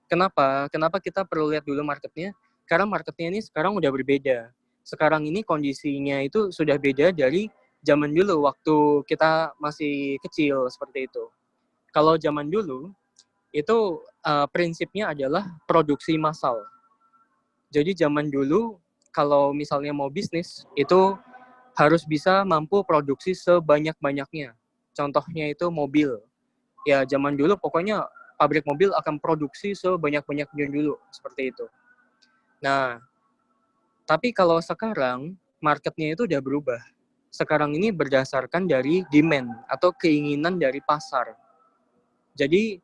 [SPEAKER 5] Kenapa? Kenapa kita perlu lihat dulu marketnya? Karena marketnya ini sekarang udah berbeda. Sekarang ini kondisinya itu sudah beda dari zaman dulu waktu kita masih kecil seperti itu. Kalau zaman dulu itu prinsipnya adalah produksi massal. Jadi zaman dulu kalau misalnya mau bisnis itu harus bisa mampu produksi sebanyak-banyaknya. Contohnya itu mobil. Ya zaman dulu pokoknya pabrik mobil akan produksi sebanyak-banyaknya dulu, seperti itu. Nah, tapi kalau sekarang marketnya itu udah berubah. Sekarang ini berdasarkan dari demand atau keinginan dari pasar. Jadi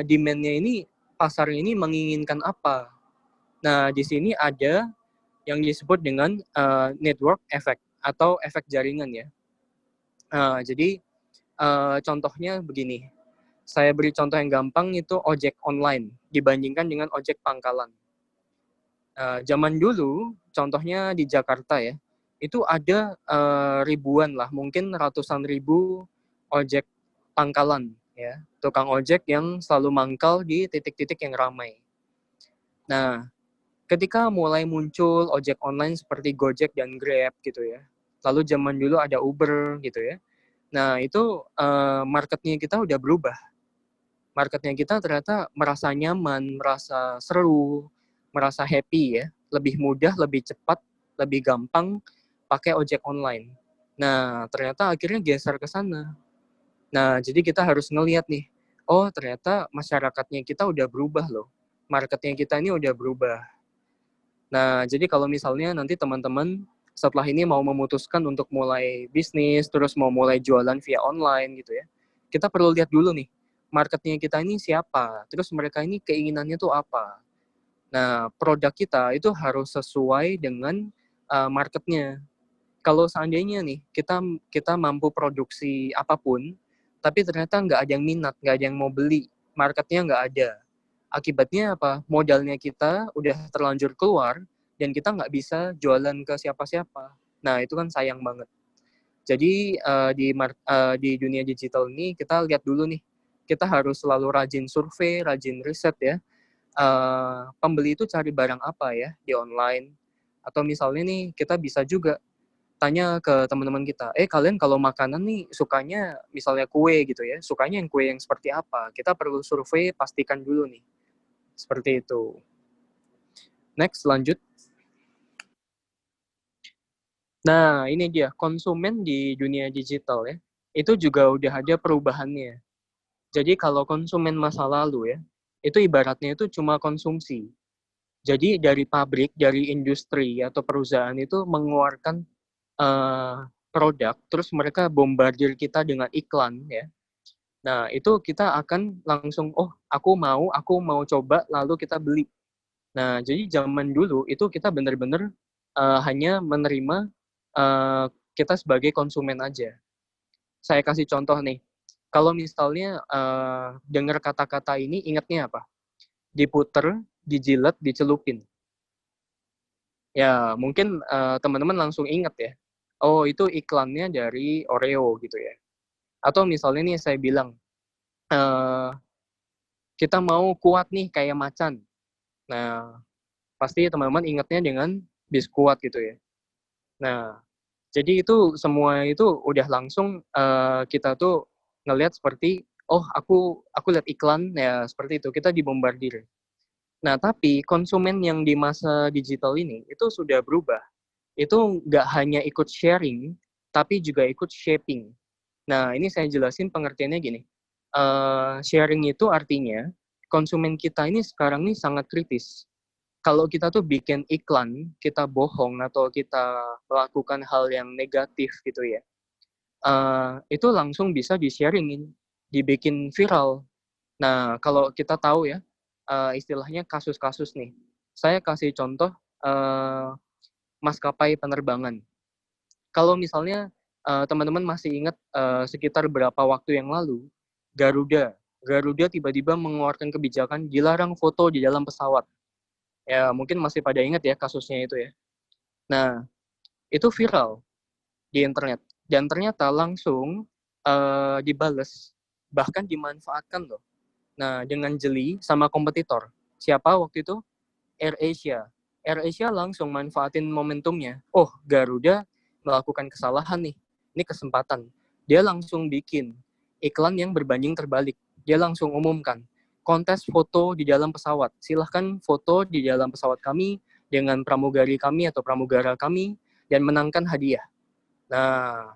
[SPEAKER 5] demand-nya ini, pasar ini menginginkan apa? Nah, di sini ada yang disebut dengan network effect atau efek jaringan ya. Jadi contohnya begini, saya beri contoh yang gampang itu ojek online dibandingkan dengan ojek pangkalan. Zaman dulu, contohnya di Jakarta ya, itu ada ribuan lah, mungkin ratusan ribu ojek pangkalan ya, tukang ojek yang selalu mangkal di titik-titik yang ramai. Nah, ketika mulai muncul ojek online seperti Gojek dan Grab gitu ya, lalu zaman dulu ada Uber gitu ya. Nah, itu marketnya kita udah berubah. Marketnya kita ternyata merasa nyaman, merasa seru, merasa happy ya, lebih mudah, lebih cepat, lebih gampang pakai ojek online. Nah, ternyata akhirnya geser ke sana. Nah, jadi kita harus ngelihat nih, oh ternyata masyarakatnya kita udah berubah loh. Marketnya kita ini udah berubah. Nah, jadi kalau misalnya nanti teman-teman setelah ini mau memutuskan untuk mulai bisnis, terus mau mulai jualan via online gitu ya, kita perlu lihat dulu nih, marketnya kita ini siapa, terus mereka ini keinginannya tuh apa. Nah, produk kita itu harus sesuai dengan marketnya. Kalau seandainya nih, kita mampu produksi apapun, tapi ternyata nggak ada yang minat, nggak ada yang mau beli, marketnya nggak ada. Akibatnya apa? Modalnya kita udah terlanjur keluar, dan kita nggak bisa jualan ke siapa-siapa. Nah, itu kan sayang banget. Jadi di dunia digital ini kita lihat dulu nih, kita harus selalu rajin survei, rajin riset ya. Pembeli itu cari barang apa ya di online. Atau misalnya nih kita bisa juga tanya ke teman-teman kita, kalian kalau makanan nih sukanya misalnya kue gitu ya, sukanya yang kue yang seperti apa? Kita perlu survei, pastikan dulu nih. Seperti itu. Next, lanjut. Nah, ini dia, konsumen di dunia digital ya, itu juga udah ada perubahannya. Jadi kalau konsumen masa lalu ya, itu ibaratnya itu cuma konsumsi. Jadi dari pabrik, dari industri atau perusahaan itu mengeluarkan produk, terus mereka bombardir kita dengan iklan ya. Nah, itu kita akan langsung, oh aku mau coba, lalu kita beli. Nah, jadi zaman dulu itu kita benar-benar hanya menerima kita sebagai konsumen aja. Saya kasih contoh nih, kalau misalnya dengar kata-kata ini, ingatnya apa? Diputer, dijilat, dicelupin. Ya, mungkin teman-teman langsung ingat ya. Oh, itu iklannya dari Oreo gitu ya. Atau misalnya nih saya bilang, kita mau kuat nih kayak macan. Nah, pasti teman-teman ingatnya dengan biskuat gitu ya. Nah, jadi itu semua itu udah langsung kita tuh ngelihat seperti, oh aku lihat iklan ya seperti itu, kita dibombardir. Nah, tapi konsumen yang di masa digital ini itu sudah berubah. Itu nggak hanya ikut sharing, tapi juga ikut shaping. Nah, ini saya jelasin pengertiannya gini. Sharing itu artinya konsumen kita ini sekarang ini sangat kritis. Kalau kita tuh bikin iklan, kita bohong atau kita melakukan hal yang negatif gitu ya, itu langsung bisa di-sharingin, dibikin viral. Nah, kalau kita tahu ya, istilahnya kasus-kasus nih. Saya kasih contoh maskapai penerbangan. Kalau misalnya teman-teman masih ingat sekitar beberapa waktu yang lalu, Garuda tiba-tiba mengeluarkan kebijakan dilarang foto di dalam pesawat. Ya, mungkin masih pada ingat ya kasusnya itu ya. Nah, itu viral di internet. Dan ternyata langsung dibales, bahkan dimanfaatkan loh. Nah, dengan jeli sama kompetitor. Siapa waktu itu? AirAsia. AirAsia langsung manfaatin momentumnya. Oh, Garuda melakukan kesalahan nih. Ini kesempatan. Dia langsung bikin iklan yang berbanding terbalik. Dia langsung umumkan, kontes foto di dalam pesawat. Silahkan foto di dalam pesawat kami dengan pramugari kami atau pramugara kami dan menangkan hadiah. Nah,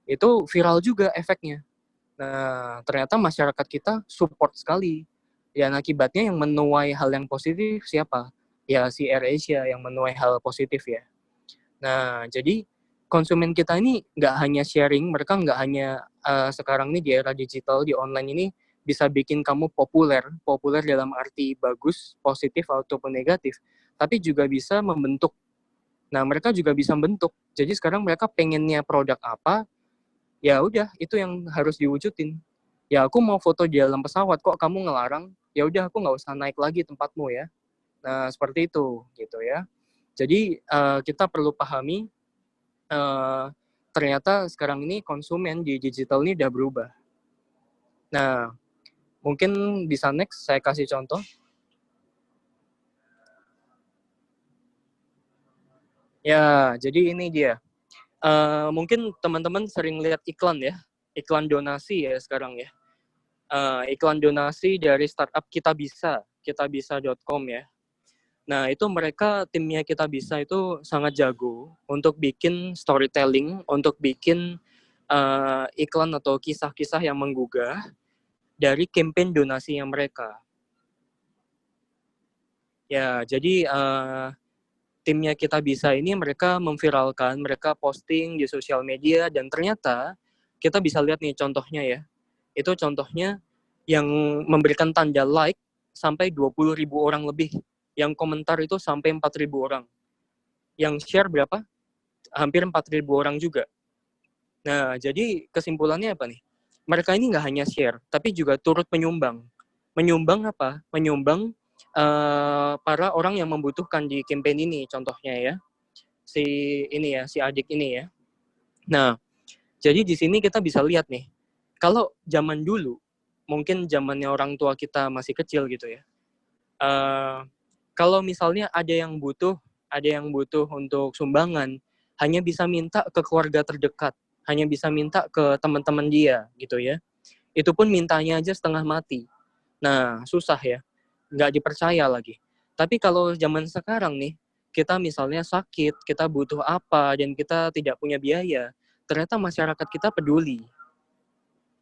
[SPEAKER 5] itu viral juga efeknya. Nah, ternyata masyarakat kita support sekali. Dan akibatnya yang menuai hal yang positif siapa? Ya si AirAsia yang menuai hal positif ya. Nah, jadi konsumen kita ini nggak hanya sharing, mereka nggak hanya sekarang ini di era digital, di online ini bisa bikin kamu populer dalam arti bagus, positif ataupun negatif, tapi juga bisa membentuk. Nah, mereka juga bisa membentuk. Jadi sekarang mereka pengennya produk apa, ya udah itu yang harus diwujudin. Ya aku mau foto di dalam pesawat, kok kamu ngelarang? Ya udah aku nggak usah naik lagi tempatmu ya. Nah, seperti itu gitu ya. Jadi kita perlu pahami ternyata sekarang ini konsumen di digital ini udah berubah. Nah, mungkin bisa next saya kasih contoh. Ya, jadi ini dia. Mungkin teman-teman sering lihat iklan ya, iklan donasi ya sekarang ya. Iklan donasi dari startup kitabisa.com ya. Nah, itu mereka timnya Kita Bisa itu sangat jago untuk bikin storytelling, untuk bikin iklan atau kisah-kisah yang menggugah dari campaign donasinya mereka. Ya, jadi timnya Kita Bisa ini mereka memviralkan, mereka posting di sosial media, dan ternyata kita bisa lihat nih contohnya ya. Itu contohnya yang memberikan tanda like sampai 20.000 orang lebih. Yang komentar itu sampai 4.000 orang. Yang share berapa? Hampir 4.000 orang juga. Nah, jadi kesimpulannya apa nih? Mereka ini nggak hanya share, tapi juga turut menyumbang. Menyumbang apa? Menyumbang para orang yang membutuhkan di campaign ini, contohnya ya. Si adik ini ya. Nah, jadi di sini kita bisa lihat nih, kalau zaman dulu, mungkin zamannya orang tua kita masih kecil gitu ya. Kalau misalnya ada yang butuh untuk sumbangan, hanya bisa minta ke keluarga terdekat, hanya bisa minta ke teman-teman dia gitu ya. Itu pun mintanya aja setengah mati. Nah, susah ya, nggak dipercaya lagi. Tapi kalau zaman sekarang nih, kita misalnya sakit, kita butuh apa, dan kita tidak punya biaya, ternyata masyarakat kita peduli.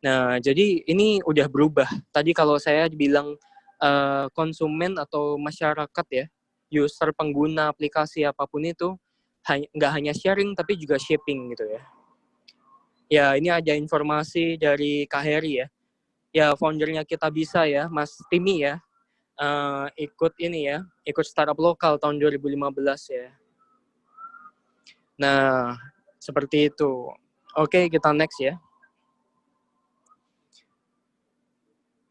[SPEAKER 5] Nah, jadi ini udah berubah. Tadi kalau saya bilang konsumen atau masyarakat ya, user pengguna aplikasi apapun itu, nggak hanya sharing tapi juga shaping gitu ya. Ya, ini ada informasi dari Kak Heri ya. Ya, foundernya Kita Bisa ya, Mas Timi ya, ikut startup lokal tahun 2015 ya. Nah, seperti itu. Oke, kita next ya.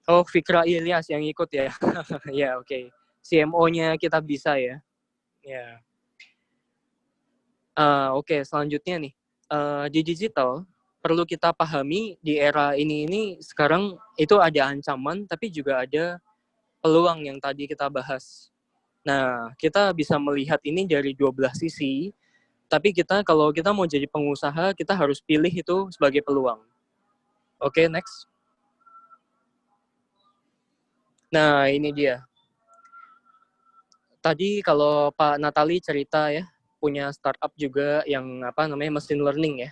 [SPEAKER 5] Oh, Fikra Ilyas yang ikut ya. Ya, oke. CMO-nya Kita Bisa ya. Ya. Oke, selanjutnya nih. Di digital, perlu kita pahami di era ini sekarang itu ada ancaman, tapi juga ada peluang yang tadi kita bahas. Nah, kita bisa melihat ini dari 12 sisi, tapi kalau kita mau jadi pengusaha, kita harus pilih itu sebagai peluang. Oke, next. Nah, ini dia. Tadi kalau Pak Natali cerita ya, punya startup juga yang machine learning ya.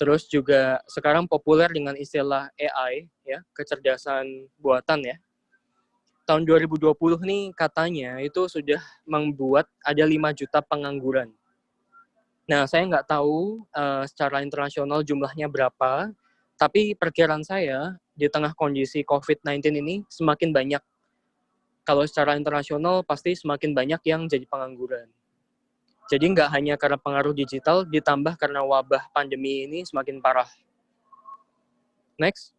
[SPEAKER 5] Terus juga sekarang populer dengan istilah AI ya, kecerdasan buatan ya. Tahun 2020 nih katanya itu sudah membuat ada 5 juta pengangguran. Nah, saya nggak tahu secara internasional jumlahnya berapa, tapi perkiraan saya di tengah kondisi COVID-19 ini semakin banyak. Kalau secara internasional pasti semakin banyak yang jadi pengangguran. Jadi nggak hanya karena pengaruh digital, ditambah karena wabah pandemi ini semakin parah. Next.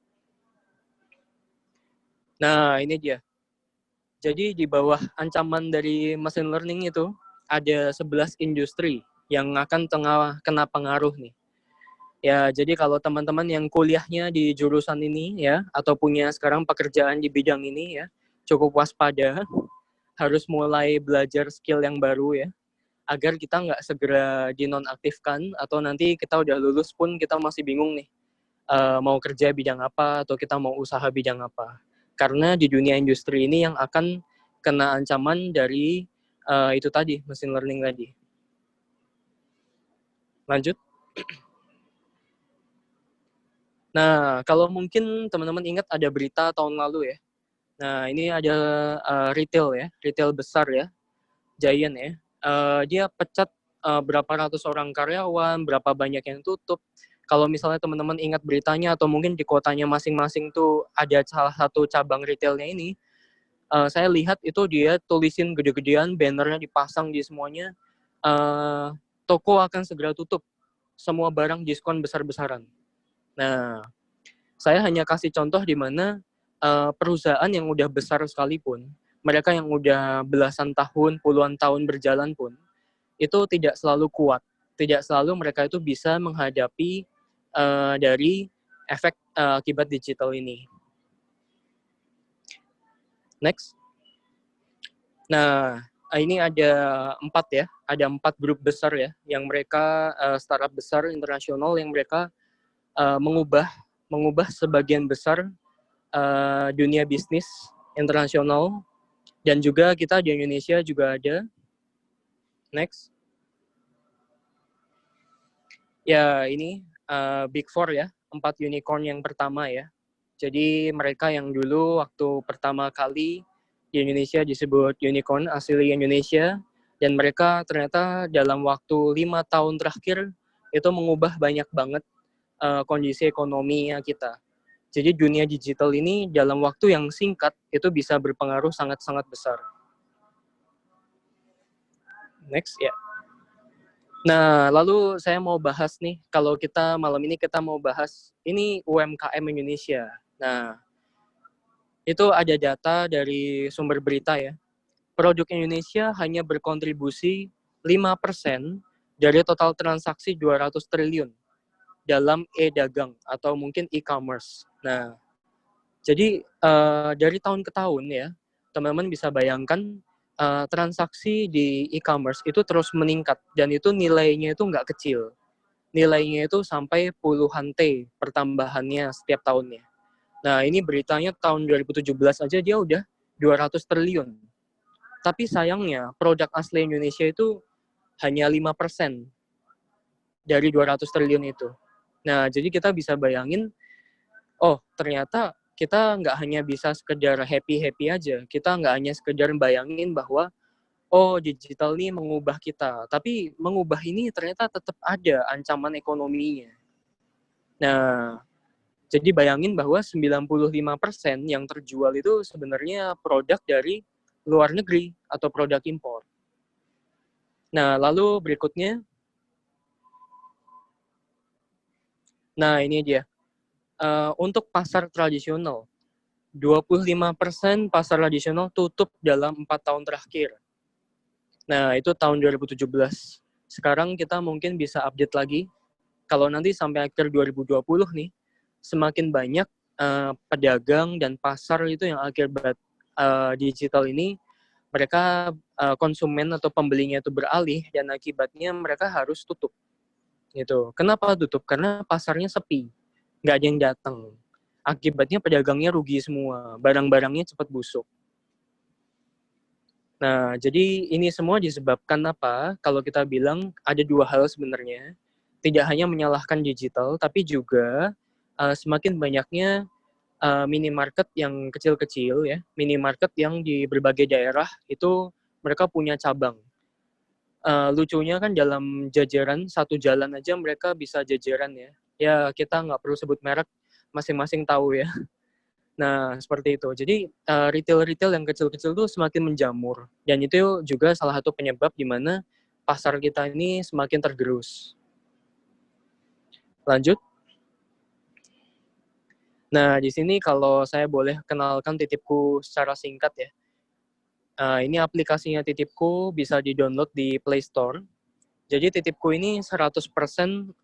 [SPEAKER 5] Nah, ini dia. Jadi di bawah ancaman dari machine learning itu, ada 11 industri yang akan kena pengaruh nih. Ya, jadi kalau teman-teman yang kuliahnya di jurusan ini ya, atau punya sekarang pekerjaan di bidang ini ya, cukup waspada, harus mulai belajar skill yang baru ya, agar kita nggak segera dinonaktifkan, atau nanti kita udah lulus pun kita masih bingung nih, mau kerja bidang apa, atau kita mau usaha bidang apa. Karena di dunia industri ini yang akan kena ancaman dari itu tadi, machine learning tadi. Lanjut. Nah, kalau mungkin teman-teman ingat ada berita tahun lalu ya. Nah, ini ada retail besar ya, Giant ya. Dia pecat berapa ratus orang karyawan, berapa banyak yang tutup. Kalau misalnya teman-teman ingat beritanya atau mungkin di kotanya masing-masing tuh ada salah satu cabang retailnya ini, saya lihat itu dia tulisin gede-gedean, bannernya dipasang di semuanya, toko akan segera tutup, semua barang diskon besar-besaran. Nah, saya hanya kasih contoh di mana perusahaan yang udah besar sekalipun, mereka yang udah belasan tahun, puluhan tahun berjalan pun, itu tidak selalu kuat. Tidak selalu mereka itu bisa menghadapi dari efek akibat digital ini. Next. Nah, ini ada 4 ya, ada 4 grup besar ya, yang mereka startup besar internasional yang mereka mengubah sebagian besar dunia bisnis internasional, dan juga kita di Indonesia juga ada. Next. Ya, ini Big Four ya, 4 unicorn yang pertama ya. Jadi mereka yang dulu waktu pertama kali di Indonesia disebut unicorn asli Indonesia, dan mereka ternyata dalam waktu 5 tahun terakhir itu mengubah banyak banget kondisi ekonominya kita. Jadi dunia digital ini dalam waktu yang singkat itu bisa berpengaruh sangat-sangat besar. Next ya. Nah, lalu saya mau bahas nih, kalau kita malam ini kita mau bahas ini UMKM Indonesia. Nah, itu ada data dari sumber berita ya. Produk Indonesia hanya berkontribusi 5% dari total transaksi 200 triliun dalam e-dagang atau mungkin e-commerce. Nah, jadi dari tahun ke tahun ya, teman-teman bisa bayangkan transaksi di e-commerce itu terus meningkat, dan itu nilainya itu nggak kecil. Nilainya itu sampai puluhan T pertambahannya setiap tahunnya. Nah, ini beritanya tahun 2017 aja dia udah 200 triliun. Tapi sayangnya produk asli Indonesia itu hanya 5% dari 200 triliun itu. Nah, jadi kita bisa bayangin, oh ternyata kita nggak hanya bisa sekedar happy-happy aja. Kita nggak hanya sekedar bayangin bahwa, oh digital ini mengubah kita. Tapi mengubah ini ternyata tetap ada ancaman ekonominya. Nah, jadi bayangin bahwa 95% yang terjual itu sebenarnya produk dari luar negeri atau produk impor. Nah, lalu berikutnya. Nah, ini dia. Untuk pasar tradisional, 25% pasar tradisional tutup dalam 4 tahun terakhir. Nah, itu tahun 2017. Sekarang kita mungkin bisa update lagi. Kalau nanti sampai akhir 2020 nih, semakin banyak pedagang dan pasar itu yang akibat digital ini, mereka konsumen atau pembelinya itu beralih, dan akibatnya mereka harus tutup. Gitu. Kenapa tutup? Karena pasarnya sepi. Nggak ada yang datang. Akibatnya pedagangnya rugi semua, barang-barangnya cepat busuk. Nah, jadi ini semua disebabkan apa? Kalau kita bilang ada 2 hal sebenarnya. Tidak hanya menyalahkan digital, tapi juga semakin banyaknya minimarket yang kecil-kecil ya, minimarket yang di berbagai daerah itu mereka punya cabang. Lucunya kan dalam jajaran satu jalan aja mereka bisa jajaran ya. Ya kita nggak perlu sebut merek, masing-masing tahu ya. Nah seperti itu. Jadi retail-retail yang kecil-kecil tuh semakin menjamur, dan itu juga salah satu penyebab di mana pasar kita ini semakin tergerus. Lanjut. Nah di sini kalau saya boleh kenalkan Titipku secara singkat ya. Ini aplikasinya Titipku, bisa di-download di Play Store. Jadi Titipku ini 100%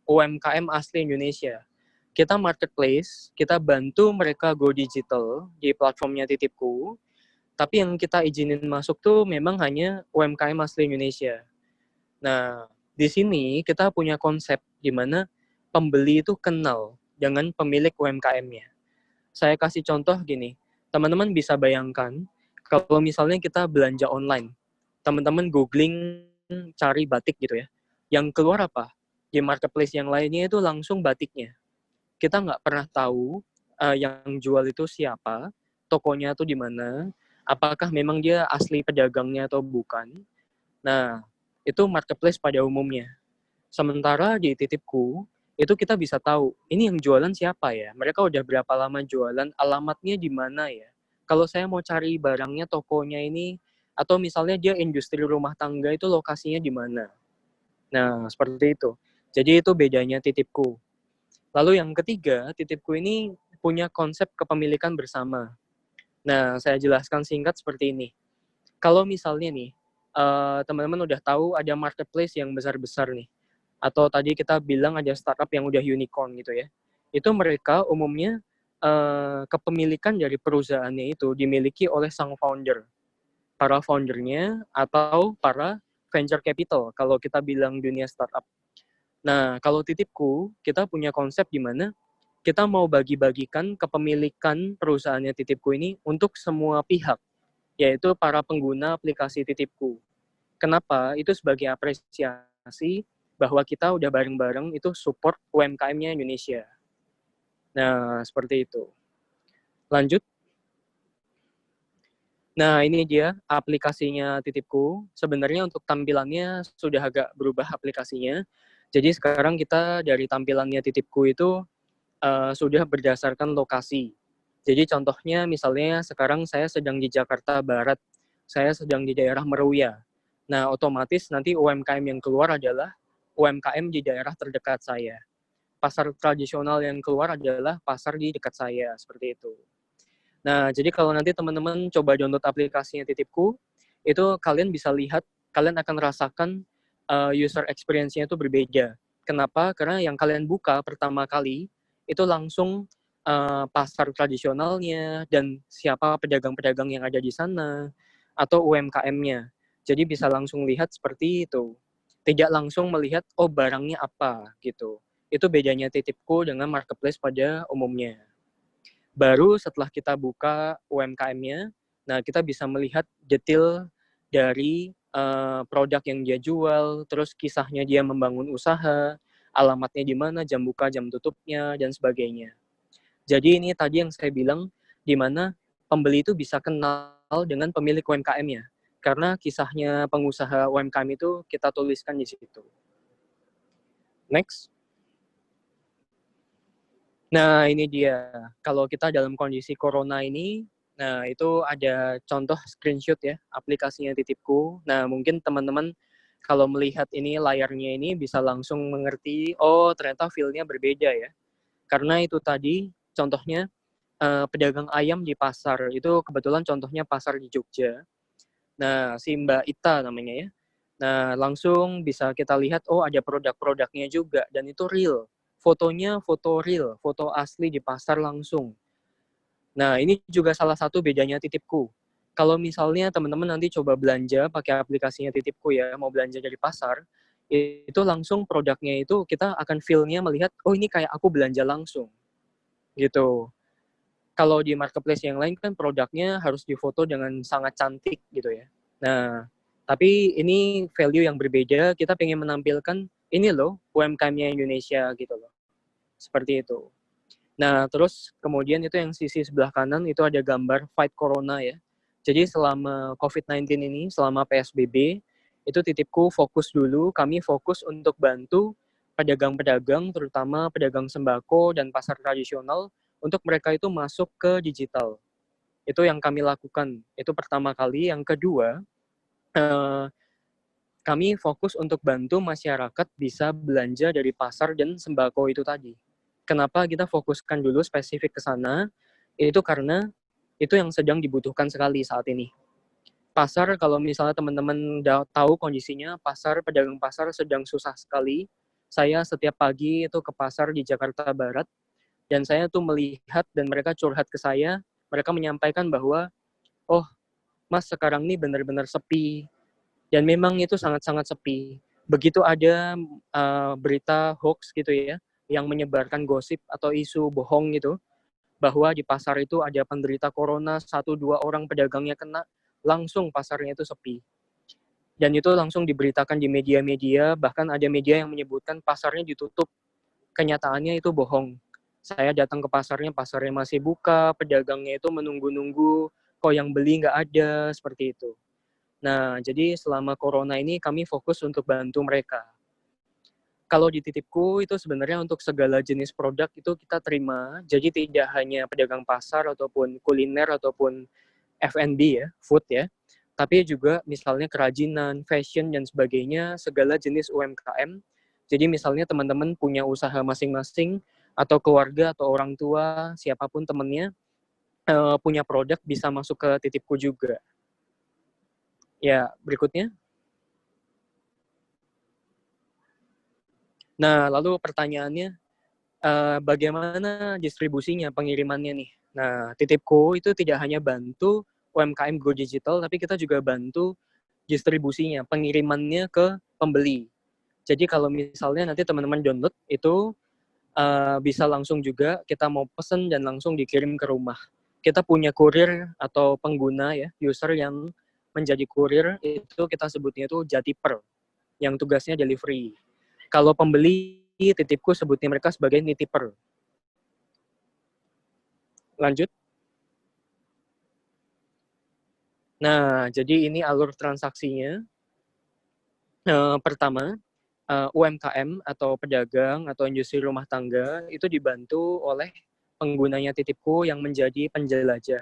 [SPEAKER 5] UMKM asli Indonesia. Kita marketplace, kita bantu mereka go digital di platformnya Titipku, tapi yang kita izinin masuk tuh memang hanya UMKM asli Indonesia. Nah, di sini kita punya konsep di mana pembeli itu kenal dengan pemilik UMKM-nya. Saya kasih contoh gini, teman-teman bisa bayangkan, kalau misalnya kita belanja online, teman-teman googling cari batik gitu ya, yang keluar apa? Di marketplace yang lainnya itu langsung batiknya. kita nggak pernah tahu yang jual itu siapa, tokonya tuh di mana, apakah memang dia asli pedagangnya atau bukan. Nah, itu marketplace pada umumnya. Sementara di Titipku, itu kita bisa tahu, ini yang jualan siapa ya? Mereka udah berapa lama jualan, alamatnya di mana ya? Kalau saya mau cari barangnya, tokonya ini, atau misalnya dia industri rumah tangga, itu lokasinya di mana? Nah, seperti itu. Jadi itu bedanya Titipku. Lalu yang ketiga, Titipku ini punya konsep kepemilikan bersama. Nah, saya jelaskan singkat seperti ini. Kalau misalnya nih, teman-teman udah tahu ada marketplace yang besar-besar nih, atau tadi kita bilang ada startup yang udah unicorn gitu ya, itu mereka umumnya kepemilikan dari perusahaannya itu dimiliki oleh sang founder, para foundernya atau para venture capital kalau kita bilang dunia startup. Nah, kalau Titipku, kita punya konsep di mana kita mau bagi-bagikan kepemilikan perusahaannya Titipku ini untuk semua pihak, yaitu para pengguna aplikasi Titipku. Kenapa? Itu sebagai apresiasi bahwa kita udah bareng-bareng itu support UMKM-nya Indonesia. Nah, seperti itu. Lanjut. Nah, ini dia aplikasinya Titipku. Sebenarnya untuk tampilannya sudah agak berubah aplikasinya. Jadi sekarang kita dari tampilannya Titipku itu sudah berdasarkan lokasi. Jadi contohnya misalnya sekarang saya sedang di Jakarta Barat, saya sedang di daerah Meruya. Nah, otomatis nanti UMKM yang keluar adalah UMKM di daerah terdekat saya. Pasar tradisional yang keluar adalah pasar di dekat saya, seperti itu. Nah, jadi kalau nanti teman-teman coba download aplikasinya Titipku, itu kalian bisa lihat, kalian akan rasakan user experience-nya itu berbeda. Kenapa? Karena yang kalian buka pertama kali, itu langsung pasar tradisionalnya, dan siapa pedagang-pedagang yang ada di sana, atau UMKM-nya. Jadi bisa langsung lihat seperti itu. Tidak langsung melihat, oh barangnya apa, gitu. Itu bedanya Titipku dengan marketplace pada umumnya. Baru setelah kita buka UMKM-nya, nah kita bisa melihat detail dari produk yang dia jual, terus kisahnya dia membangun usaha, alamatnya di mana, jam buka, jam tutupnya, dan sebagainya. Jadi ini tadi yang saya bilang, di mana pembeli itu bisa kenal dengan pemilik UMKM-nya. Karena kisahnya pengusaha UMKM itu kita tuliskan di situ. Next. Nah, ini dia. Kalau kita dalam kondisi corona ini, nah itu ada contoh screenshot ya, aplikasinya Titipku. Nah, mungkin teman-teman kalau melihat ini layarnya ini bisa langsung mengerti, oh ternyata feel-nya berbeda ya. Karena itu tadi contohnya pedagang ayam di pasar, itu kebetulan contohnya pasar di Jogja. Nah, si Mbak Ita namanya ya. Nah, langsung bisa kita lihat, oh ada produk-produknya juga, dan itu real. Fotonya foto real, foto asli di pasar langsung. Nah, ini juga salah satu bedanya Titipku. Kalau misalnya teman-teman nanti coba belanja pakai aplikasinya Titipku ya, mau belanja dari pasar, itu langsung produknya itu kita akan feel-nya melihat, oh ini kayak aku belanja langsung. Gitu. Kalau di marketplace yang lain kan produknya harus difoto dengan sangat cantik gitu ya. Nah, tapi ini value yang berbeda, kita pengen menampilkan ini loh UMKM-nya Indonesia gitu loh. Seperti itu. Nah, terus kemudian itu yang sisi sebelah kanan itu ada gambar fight corona ya. Jadi selama COVID-19 ini, selama PSBB, itu Titipku fokus dulu, kami fokus untuk bantu pedagang-pedagang, terutama pedagang sembako dan pasar tradisional, untuk mereka itu masuk ke digital. Itu yang kami lakukan. Itu pertama kali. Yang kedua, kami fokus untuk bantu masyarakat bisa belanja dari pasar dan sembako itu tadi. Kenapa kita fokuskan dulu spesifik ke sana? Itu karena itu yang sedang dibutuhkan sekali saat ini. Pasar, kalau misalnya teman-teman tahu kondisinya, pasar, pedagang pasar sedang susah sekali. Saya setiap pagi itu ke pasar di Jakarta Barat, dan saya tuh melihat dan mereka curhat ke saya, mereka menyampaikan bahwa, oh mas sekarang ini benar-benar sepi, dan memang itu sangat-sangat sepi. Begitu ada berita hoax gitu ya, yang menyebarkan gosip atau isu bohong gitu, bahwa di pasar itu ada penderita corona, 1-2 orang pedagangnya kena, langsung pasarnya itu sepi. Dan itu langsung diberitakan di media-media, bahkan ada media yang menyebutkan pasarnya ditutup. Kenyataannya itu bohong. Saya datang ke pasarnya masih buka, pedagangnya itu menunggu-nunggu, kok yang beli nggak ada, seperti itu. Nah, jadi selama corona ini kami fokus untuk bantu mereka. Kalau di titipku itu sebenarnya untuk segala jenis produk itu kita terima, jadi tidak hanya pedagang pasar ataupun kuliner ataupun F&B ya, food ya, tapi juga misalnya kerajinan, fashion, dan sebagainya, segala jenis UMKM. Jadi misalnya teman-teman punya usaha masing-masing, atau keluarga, atau orang tua, siapapun temannya, punya produk bisa masuk ke titipku juga. Ya, berikutnya. Nah, lalu pertanyaannya, bagaimana distribusinya, pengirimannya nih? Nah, titipku itu tidak hanya bantu UMKM Go Digital, tapi kita juga bantu distribusinya, pengirimannya ke pembeli. Jadi kalau misalnya nanti teman-teman download itu bisa langsung juga kita mau pesen dan langsung dikirim ke rumah. Kita punya kurir atau pengguna ya, user yang menjadi kurir itu kita sebutnya itu jatiper, yang tugasnya delivery. Kalau pembeli, titipku sebutnya mereka sebagai nitiper. Lanjut. Nah, jadi ini alur transaksinya. Pertama, UMKM atau pedagang atau industri rumah tangga itu dibantu oleh penggunanya titipku yang menjadi penjelajah.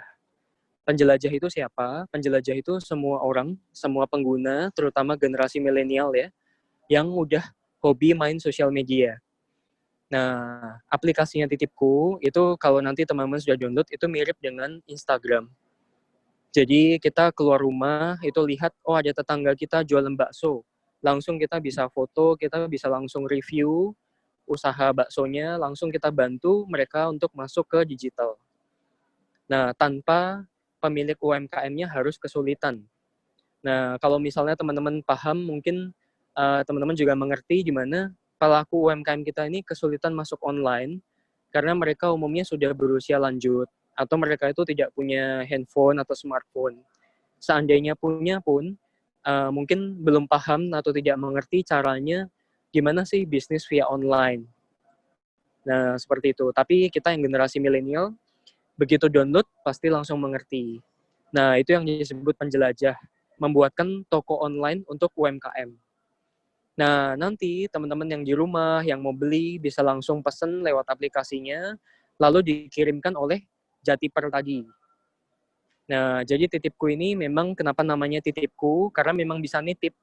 [SPEAKER 5] Penjelajah itu siapa? Penjelajah itu semua orang, semua pengguna, terutama generasi milenial ya, yang udah hobi main sosial media. Nah, aplikasinya titipku itu kalau nanti teman-teman sudah download itu mirip dengan Instagram. Jadi kita keluar rumah itu lihat, oh ada tetangga kita jualan bakso. Langsung kita bisa foto, kita bisa langsung review usaha baksonya, langsung kita bantu mereka untuk masuk ke digital. Nah, tanpa pemilik UMKM-nya harus kesulitan. Nah, kalau misalnya teman-teman paham, mungkin teman-teman juga mengerti di mana pelaku UMKM kita ini kesulitan masuk online, karena mereka umumnya sudah berusia lanjut, atau mereka itu tidak punya handphone atau smartphone. Seandainya punya pun, mungkin belum paham atau tidak mengerti caranya gimana sih bisnis via online. Nah, seperti itu. Tapi kita yang generasi milenial, begitu download, pasti langsung mengerti. Nah, itu yang disebut penjelajah, membuatkan toko online untuk UMKM. Nah, nanti teman-teman yang di rumah, yang mau beli, bisa langsung pesen lewat aplikasinya, lalu dikirimkan oleh jatiper tadi. Nah, jadi titipku ini memang kenapa namanya titipku, karena memang bisa nitip,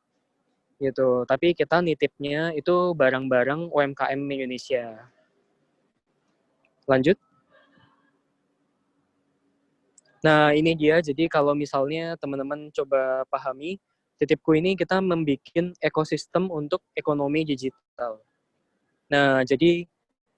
[SPEAKER 5] gitu. Tapi kita nitipnya itu barang-barang UMKM Indonesia. Lanjut. Nah, ini dia. Jadi kalau misalnya teman-teman coba pahami, titipku ini kita membuat ekosistem untuk ekonomi digital. Nah, jadi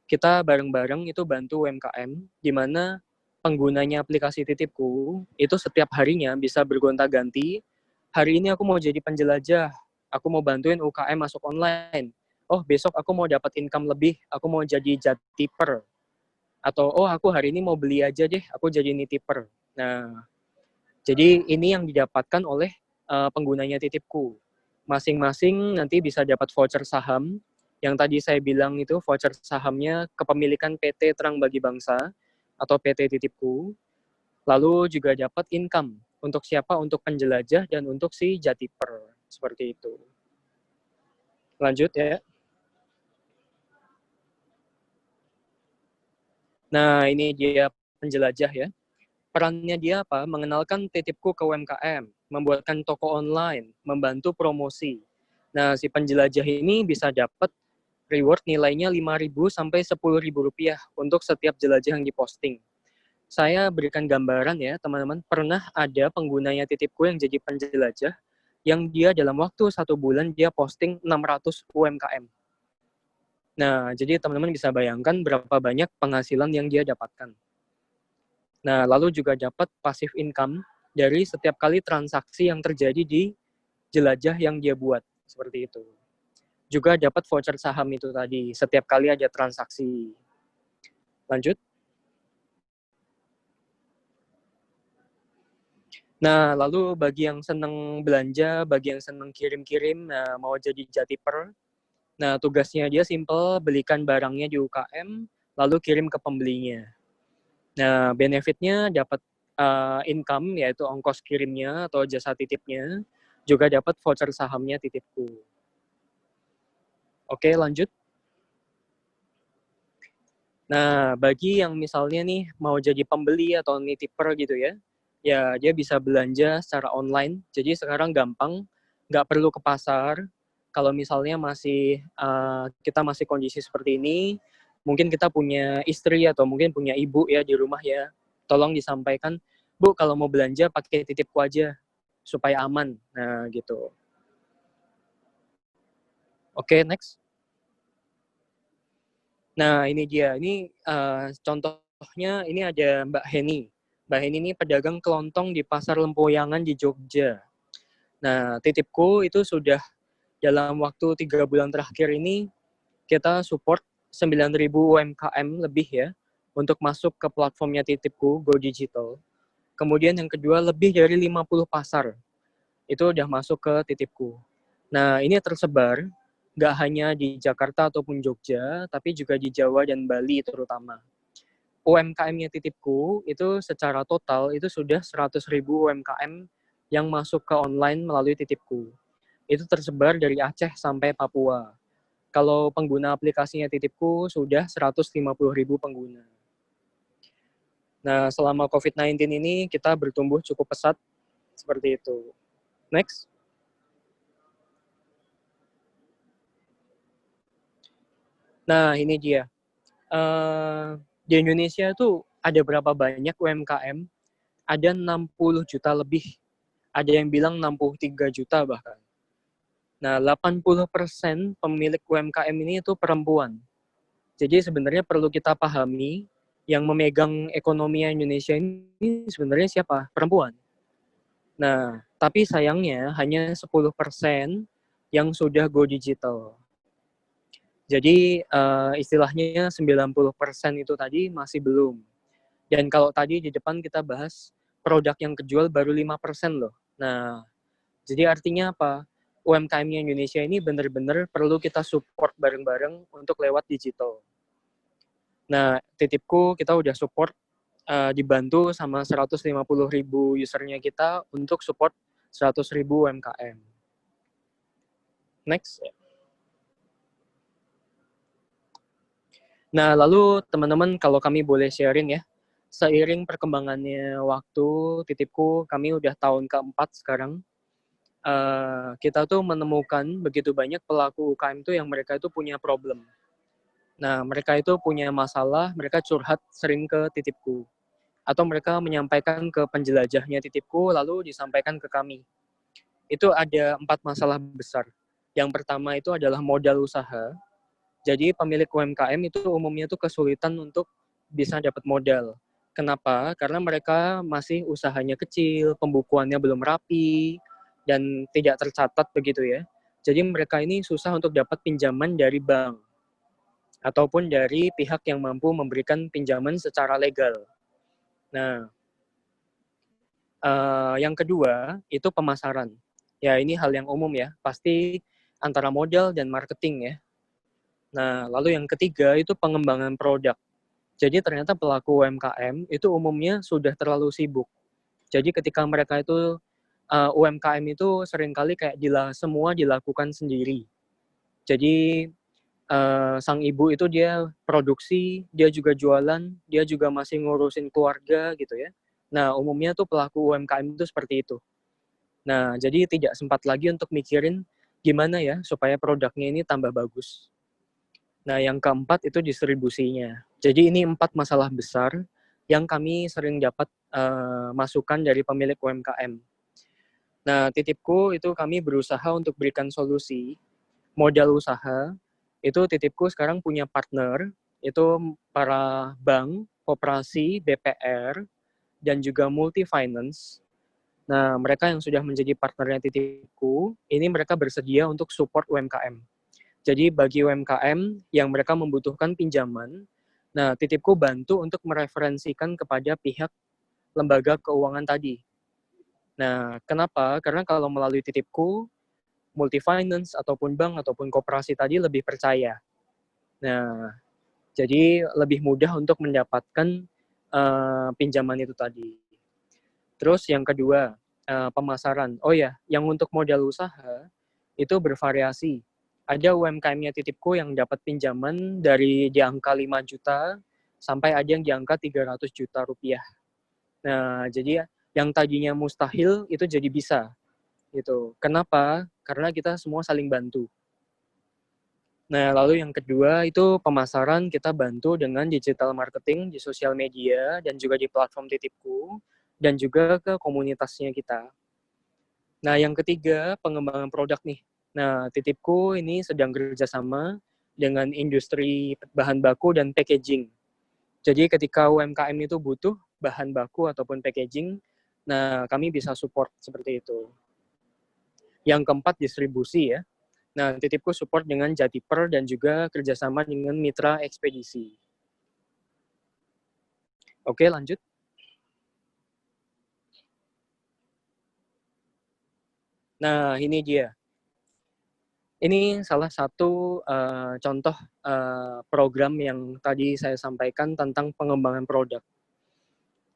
[SPEAKER 5] kita bareng-bareng itu bantu UMKM, di mana penggunanya aplikasi titipku itu setiap harinya bisa bergonta-ganti. Hari ini aku mau jadi penjelajah, aku mau bantuin UKM masuk online. Oh, besok aku mau dapat income lebih, aku mau jadi jatiper. Atau, oh aku hari ini mau beli aja deh, aku jadi nitiper. Nah, jadi ini yang didapatkan oleh penggunanya titipku. Masing-masing nanti bisa dapat voucher saham. Yang tadi saya bilang itu voucher sahamnya kepemilikan PT Terang Bagi Bangsa atau PT Titipku. Lalu juga dapat income. Untuk siapa? Untuk penjelajah dan untuk si jatiper. Seperti itu. Lanjut ya. Nah, ini dia penjelajah ya. Perannya dia apa? Mengenalkan titipku ke UMKM, membuatkan toko online, membantu promosi. Nah, si penjelajah ini bisa dapat reward nilainya 5.000 sampai 10.000 rupiah untuk setiap jelajah yang diposting. Saya berikan gambaran ya, teman-teman. Pernah ada penggunanya titipku yang jadi penjelajah, yang dia dalam waktu 1 bulan dia posting 600 UMKM. Nah, jadi teman-teman bisa bayangkan berapa banyak penghasilan yang dia dapatkan. Nah, lalu juga dapat passive income dari setiap kali transaksi yang terjadi di jelajah yang dia buat. Seperti itu. Juga dapat voucher saham itu tadi, setiap kali ada transaksi. Lanjut. Nah, lalu bagi yang senang belanja, bagi yang senang kirim-kirim, mau jadi jatiper, nah tugasnya dia simple, belikan barangnya di UKM, lalu kirim ke pembelinya. Nah, benefitnya dapat income, yaitu ongkos kirimnya atau jasa titipnya, juga dapat voucher sahamnya Titipku. Oke, lanjut. Nah, bagi yang misalnya nih mau jadi pembeli atau nitiper gitu ya, ya dia bisa belanja secara online. Jadi sekarang gampang, nggak perlu ke pasar. Kalau misalnya kita masih kondisi seperti ini, mungkin kita punya istri atau mungkin punya ibu ya di rumah ya, tolong disampaikan, Bu, kalau mau belanja pakai Titipku aja supaya aman. Nah, gitu. Oke, next. Nah, ini dia. Ini contohnya, ini ada Mbak Heni. Mbak Heni ini pedagang kelontong di Pasar Lempoyangan di Jogja. Nah, Titipku itu sudah dalam waktu 3 bulan terakhir ini, kita support 9.000 UMKM lebih ya, untuk masuk ke platformnya Titipku, Go Digital. Kemudian yang kedua, lebih dari 50 pasar. Itu udah masuk ke Titipku. Nah, ini tersebar nggak hanya di Jakarta ataupun Jogja, tapi juga di Jawa dan Bali terutama. UMKM-nya Titipku itu secara total itu sudah 100.000 UMKM yang masuk ke online melalui Titipku. Itu tersebar dari Aceh sampai Papua. Kalau pengguna aplikasinya Titipku sudah 150.000 pengguna. Nah, selama COVID-19 ini kita bertumbuh cukup pesat seperti itu. Next. Nah, ini dia. Di Indonesia tuh ada berapa banyak UMKM? Ada 60 juta lebih. Ada yang bilang 63 juta bahkan. Nah, 80% pemilik UMKM ini itu perempuan. Jadi sebenarnya perlu kita pahami yang memegang ekonomi Indonesia ini sebenarnya siapa? Perempuan. Nah, tapi sayangnya hanya 10% yang sudah go digital. Jadi istilahnya 90% itu tadi masih belum. Dan kalau tadi di depan kita bahas produk yang kejual baru 5% loh. Nah, jadi artinya apa? UMKM-nya Indonesia ini benar-benar perlu kita support bareng-bareng untuk lewat digital. Nah, Titipku kita udah support, dibantu sama 150.000 usernya kita untuk support 100.000 UMKM. Next. Nah, lalu teman-teman kalau kami boleh sharing ya, seiring perkembangannya waktu, Titipku kami udah tahun keempat sekarang, kita tuh menemukan begitu banyak pelaku UKM tuh yang mereka itu punya problem. Nah, mereka itu punya masalah, mereka curhat sering ke Titipku. Atau mereka menyampaikan ke penjelajahnya Titipku, lalu disampaikan ke kami. Itu ada 4 masalah besar. Yang pertama itu adalah modal usaha. Jadi pemilik UMKM itu umumnya tuh kesulitan untuk bisa dapat modal. Kenapa? Karena mereka masih usahanya kecil, pembukuannya belum rapi, dan tidak tercatat begitu ya. Jadi mereka ini susah untuk dapat pinjaman dari bank ataupun dari pihak yang mampu memberikan pinjaman secara legal. Nah, yang kedua itu pemasaran. Ya ini hal yang umum ya, pasti antara modal dan marketing ya. Nah, lalu yang ketiga itu pengembangan produk. Jadi ternyata pelaku UMKM itu umumnya sudah terlalu sibuk. Jadi ketika mereka itu UMKM itu seringkali kayak semua dilakukan sendiri. Jadi sang ibu itu dia produksi, dia juga jualan, dia juga masih ngurusin keluarga gitu ya. Nah, umumnya tuh pelaku UMKM itu seperti itu. Nah, jadi tidak sempat lagi untuk mikirin gimana ya supaya produknya ini tambah bagus. Nah, yang keempat itu distribusinya. Jadi ini 4 masalah besar yang kami sering dapat masukan dari pemilik UMKM. Nah, Titipku itu kami berusaha untuk berikan solusi modal usaha. Itu Titipku sekarang punya partner, itu para bank, koperasi, BPR, dan juga multi finance. Nah, mereka yang sudah menjadi partnernya Titipku, ini mereka bersedia untuk support UMKM. Jadi bagi UMKM yang mereka membutuhkan pinjaman, nah Titipku bantu untuk mereferensikan kepada pihak lembaga keuangan tadi. Nah, kenapa? Karena kalau melalui Titipku, multi finance ataupun bank ataupun koperasi tadi lebih percaya. Nah, Jadi lebih mudah untuk mendapatkan pinjaman itu tadi. Terus yang kedua, pemasaran. Oh ya, yang untuk modal usaha itu bervariasi. Ada UMKM-nya Titipku yang dapat pinjaman dari di angka 5 juta sampai ada yang di angka 300 juta rupiah. Nah, jadi yang tadinya mustahil itu jadi bisa gitu. Kenapa? Karena kita semua saling bantu. Nah, lalu yang kedua itu pemasaran, kita bantu dengan digital marketing di sosial media dan juga di platform Titipku dan juga ke komunitasnya kita. Nah, yang ketiga pengembangan produk nih. Nah, Titipku ini sedang kerjasama dengan industri bahan baku dan packaging. Jadi ketika UMKM itu butuh bahan baku ataupun packaging, nah kami bisa support seperti itu. Yang keempat distribusi ya. Nah, Titipku support dengan Jatiper dan juga kerjasama dengan mitra ekspedisi. Oke, lanjut. Nah, ini dia. Ini salah satu contoh program yang tadi saya sampaikan tentang pengembangan produk.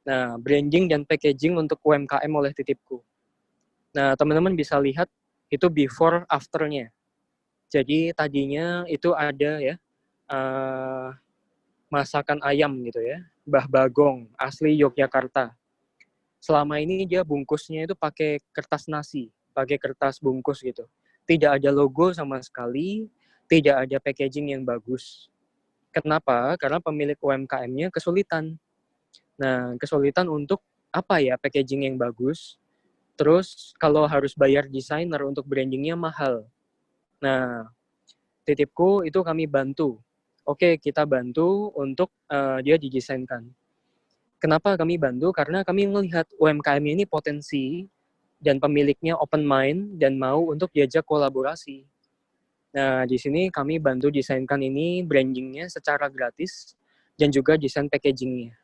[SPEAKER 5] Nah, branding dan packaging untuk UMKM oleh Titipku. Nah, teman-teman bisa lihat itu before after-nya. Jadi tadinya itu ada ya masakan ayam gitu ya, Mbah Bagong asli Yogyakarta. Selama ini dia bungkusnya itu pakai kertas nasi, pakai kertas bungkus gitu. Tidak ada logo sama sekali, tidak ada packaging yang bagus. Kenapa? Karena pemilik UMKM-nya kesulitan. Nah, kesulitan untuk apa ya packaging yang bagus. Terus kalau harus bayar desainer untuk brandingnya mahal. Nah, Titipku itu kami bantu. Oke, kita bantu untuk dia didesainkan. Kenapa kami bantu? Karena kami melihat UMKM ini potensi dan pemiliknya open mind dan mau untuk diajak kolaborasi. Nah, di sini kami bantu desainkan ini brandingnya secara gratis dan juga desain packagingnya.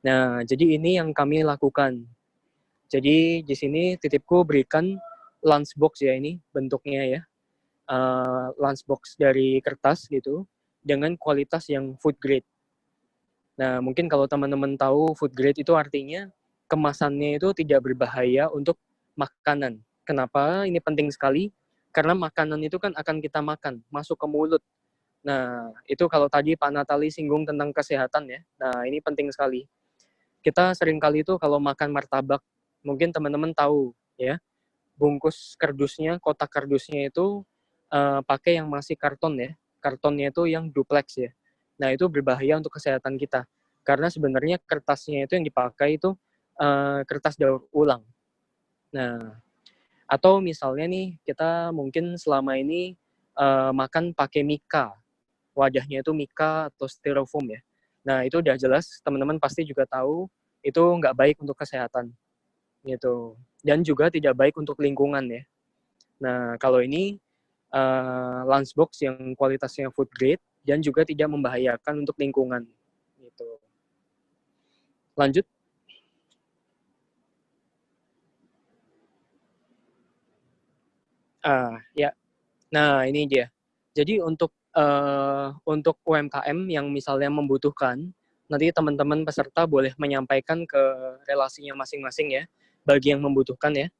[SPEAKER 5] Nah, jadi ini yang kami lakukan. Jadi di sini Titipku berikan lunchbox ya ini bentuknya ya. Lunchbox dari kertas gitu dengan kualitas yang food grade. Nah, mungkin kalau teman-teman tahu food grade itu artinya kemasannya itu tidak berbahaya untuk makanan. Kenapa? Ini penting sekali karena makanan itu kan akan kita makan, masuk ke mulut. Nah, itu kalau tadi Pak Natali singgung tentang kesehatan ya. Nah, ini penting sekali. Kita sering kali itu kalau makan martabak, mungkin teman-teman tahu ya, bungkus kardusnya, kotak kardusnya itu pakai yang masih karton ya. Kartonnya itu yang duplex ya. Nah, itu berbahaya untuk kesehatan kita. Karena sebenarnya kertasnya itu yang dipakai itu kertas daur ulang. Nah, atau misalnya nih, kita mungkin selama ini makan pakai mika. Wadahnya itu mika atau styrofoam ya. Nah, itu udah jelas, teman-teman pasti juga tahu, itu nggak baik untuk kesehatan. Gitu. Dan juga tidak baik untuk lingkungan ya. Nah, kalau ini lunchbox yang kualitasnya food grade dan juga tidak membahayakan untuk lingkungan. Gitu. Lanjut. Ya. Nah, ini dia. Jadi untuk UMKM yang misalnya membutuhkan, nanti teman-teman peserta boleh menyampaikan ke relasinya masing-masing ya, bagi yang membutuhkan ya.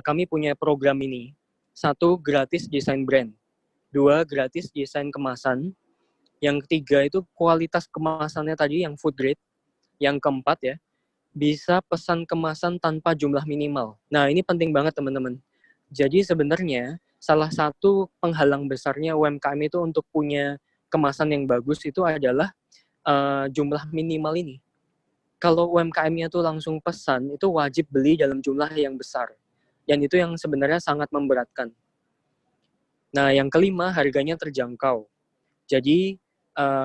[SPEAKER 5] Kami punya program ini. 1, gratis desain brand. 2, gratis desain kemasan. Yang ketiga itu kualitas kemasannya tadi yang food grade. Yang keempat ya, bisa pesan kemasan tanpa jumlah minimal. Nah, ini penting banget teman-teman. Jadi sebenarnya salah satu penghalang besarnya UMKM itu untuk punya kemasan yang bagus itu adalah jumlah minimal ini. Kalau UMKM-nya tuh langsung pesan, itu wajib beli dalam jumlah yang besar. Dan itu yang sebenarnya sangat memberatkan. Nah, yang kelima, harganya terjangkau. Jadi,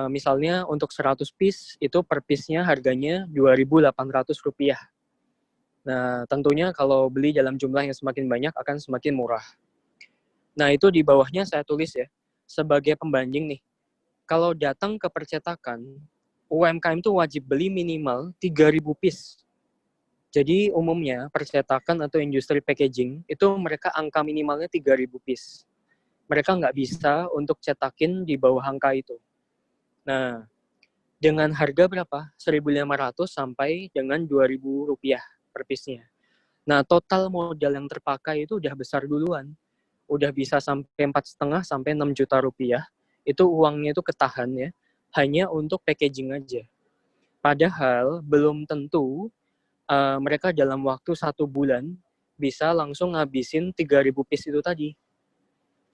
[SPEAKER 5] misalnya untuk 100 piece, itu per piece-nya harganya Rp2.800. Nah, tentunya kalau beli dalam jumlah yang semakin banyak akan semakin murah. Nah, itu di bawahnya saya tulis ya, sebagai pembanding nih. Kalau datang ke percetakan, UMKM itu wajib beli minimal 3.000 piece. Jadi umumnya percetakan atau industri packaging itu mereka angka minimalnya 3.000 piece. Mereka nggak bisa untuk cetakin di bawah angka itu. Nah, dengan harga berapa? 1.500 sampai dengan 2.000 rupiah per piece-nya. Nah, total modal yang terpakai itu udah besar duluan. Udah bisa sampai 4,5 sampai 6 juta rupiah. Itu uangnya itu ketahan ya, hanya untuk packaging aja. Padahal belum tentu mereka dalam waktu 1 bulan bisa langsung ngabisin 3.000 piece itu tadi.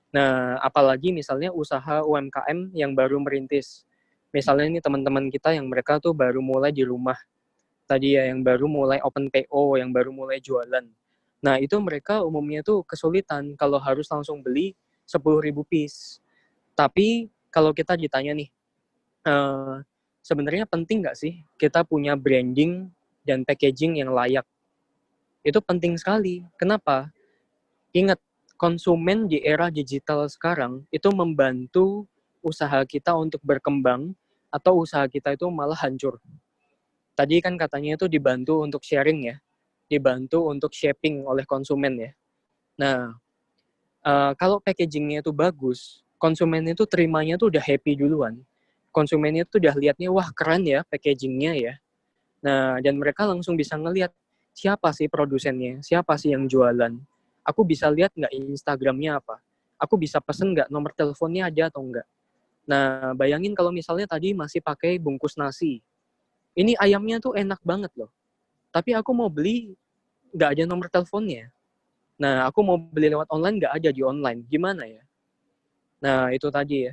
[SPEAKER 5] Nah, apalagi misalnya usaha UMKM yang baru merintis. Misalnya ini teman-teman kita yang mereka tuh baru mulai di rumah. Tadi ya, yang baru mulai open PO, yang baru mulai jualan. Nah, itu mereka umumnya tuh kesulitan kalau harus langsung beli 10.000 piece. Tapi kalau kita ditanya nih, sebenarnya penting nggak sih kita punya branding dan packaging yang layak? Itu penting sekali. Kenapa? Ingat, konsumen di era digital sekarang itu membantu usaha kita untuk berkembang atau usaha kita itu malah hancur. Tadi kan katanya itu dibantu untuk sharing ya, dibantu untuk shaping oleh konsumen ya. Nah, kalau packagingnya itu bagus, konsumen itu terimanya tuh udah happy duluan. Konsumennya tuh udah liatnya, wah keren ya packagingnya ya. Nah, dan mereka langsung bisa ngeliat siapa sih produsennya, siapa sih yang jualan. Aku bisa lihat nggak Instagramnya apa. Aku bisa pesen nggak nomor teleponnya ada atau enggak. Nah, bayangin kalau misalnya tadi masih pakai bungkus nasi. Ini ayamnya tuh enak banget loh. Tapi aku mau beli, nggak ada nomor teleponnya. Nah, aku mau beli lewat online, nggak ada di online. Gimana ya? Nah, itu tadi ya.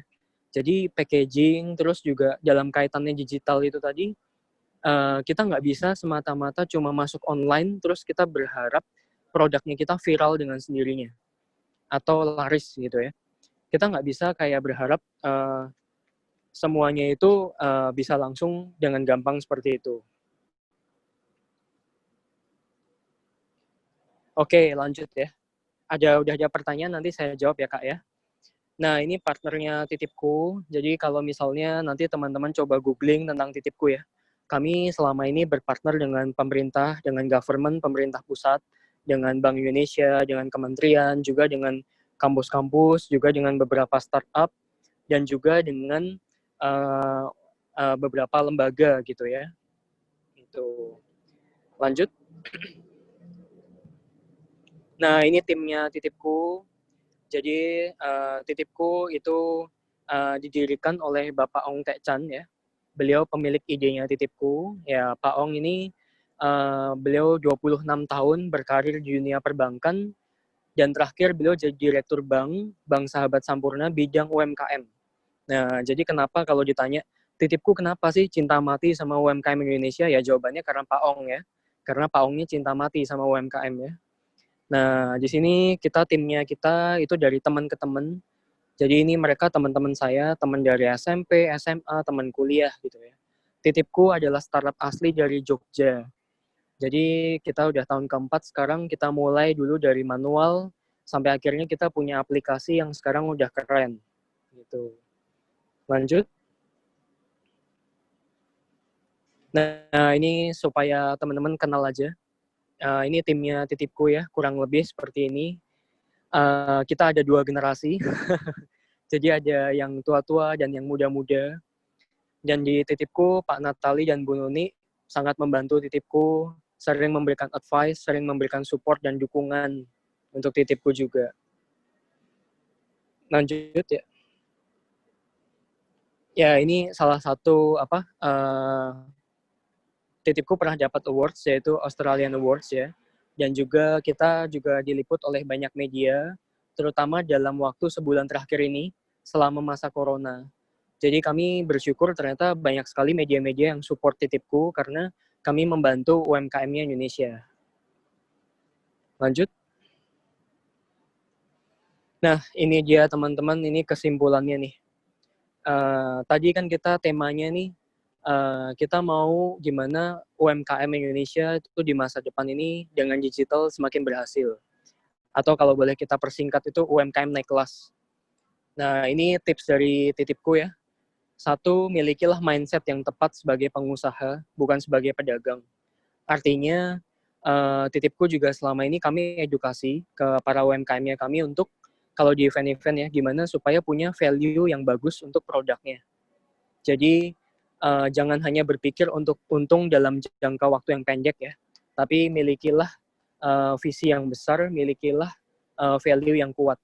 [SPEAKER 5] Jadi packaging, terus juga dalam kaitannya digital itu tadi, kita nggak bisa semata-mata cuma masuk online, terus kita berharap produknya kita viral dengan sendirinya. Atau laris gitu ya. Kita nggak bisa kayak berharap semuanya itu bisa langsung dengan gampang seperti itu. Oke, lanjut ya. Udah ada pertanyaan, nanti saya jawab ya Kak ya. Nah, ini partnernya Titipku. Jadi kalau misalnya nanti teman-teman coba googling tentang Titipku ya. Kami selama ini berpartner dengan pemerintah, dengan government, pemerintah pusat, dengan Bank Indonesia, dengan kementerian, juga dengan kampus-kampus, juga dengan beberapa startup, dan juga dengan beberapa lembaga gitu ya. Itu. Lanjut. Nah, ini timnya Titipku. Jadi Titipku itu didirikan oleh Bapak Ong Taek Chan ya. Beliau pemilik idenya Titipku. Ya, Pak Ong ini beliau 26 tahun berkarir di dunia perbankan dan terakhir beliau jadi direktur Bank Sahabat Sampurna bidang UMKM. Nah, jadi kenapa kalau ditanya Titipku kenapa sih cinta mati sama UMKM Indonesia? Ya jawabannya karena Pak Ong ya. Karena Pak Ong ini cinta mati sama UMKM ya. Nah, di sini timnya kita itu dari teman ke teman. Jadi ini mereka teman-teman saya, teman dari SMP, SMA, teman kuliah gitu ya. Titipku adalah startup asli dari Jogja. Jadi kita udah tahun keempat sekarang, kita mulai dulu dari manual sampai akhirnya kita punya aplikasi yang sekarang udah keren gitu. Lanjut. Nah, ini supaya teman-teman kenal aja. Ini timnya Titipku ya, kurang lebih seperti ini. Kita ada 2 generasi. Jadi ada yang tua-tua dan yang muda-muda. Dan di Titipku, Pak Natali dan Bu Nuni sangat membantu Titipku, sering memberikan advice, sering memberikan support dan dukungan untuk Titipku juga. Lanjut ya. Ya, ini salah satu Titipku pernah dapat awards, yaitu Australian Awards ya. Dan juga kita juga diliput oleh banyak media, terutama dalam waktu sebulan terakhir ini, selama masa corona. Jadi kami bersyukur ternyata banyak sekali media-media yang support Titipku, karena kami membantu UMKM-nya Indonesia. Lanjut. Nah, ini dia teman-teman, ini kesimpulannya nih. Tadi kan kita temanya nih, kita mau gimana UMKM Indonesia itu di masa depan ini dengan digital semakin berhasil. Atau kalau boleh kita persingkat itu UMKM naik kelas. Nah, ini tips dari Titipku ya. 1, milikilah mindset yang tepat sebagai pengusaha, bukan sebagai pedagang. Artinya, Titipku juga selama ini kami edukasi ke para UMKM-nya kami untuk kalau di event-event ya, gimana supaya punya value yang bagus untuk produknya. Jadi jangan hanya berpikir untuk untung dalam jangka waktu yang pendek ya, tapi milikilah visi yang besar, milikilah value yang kuat.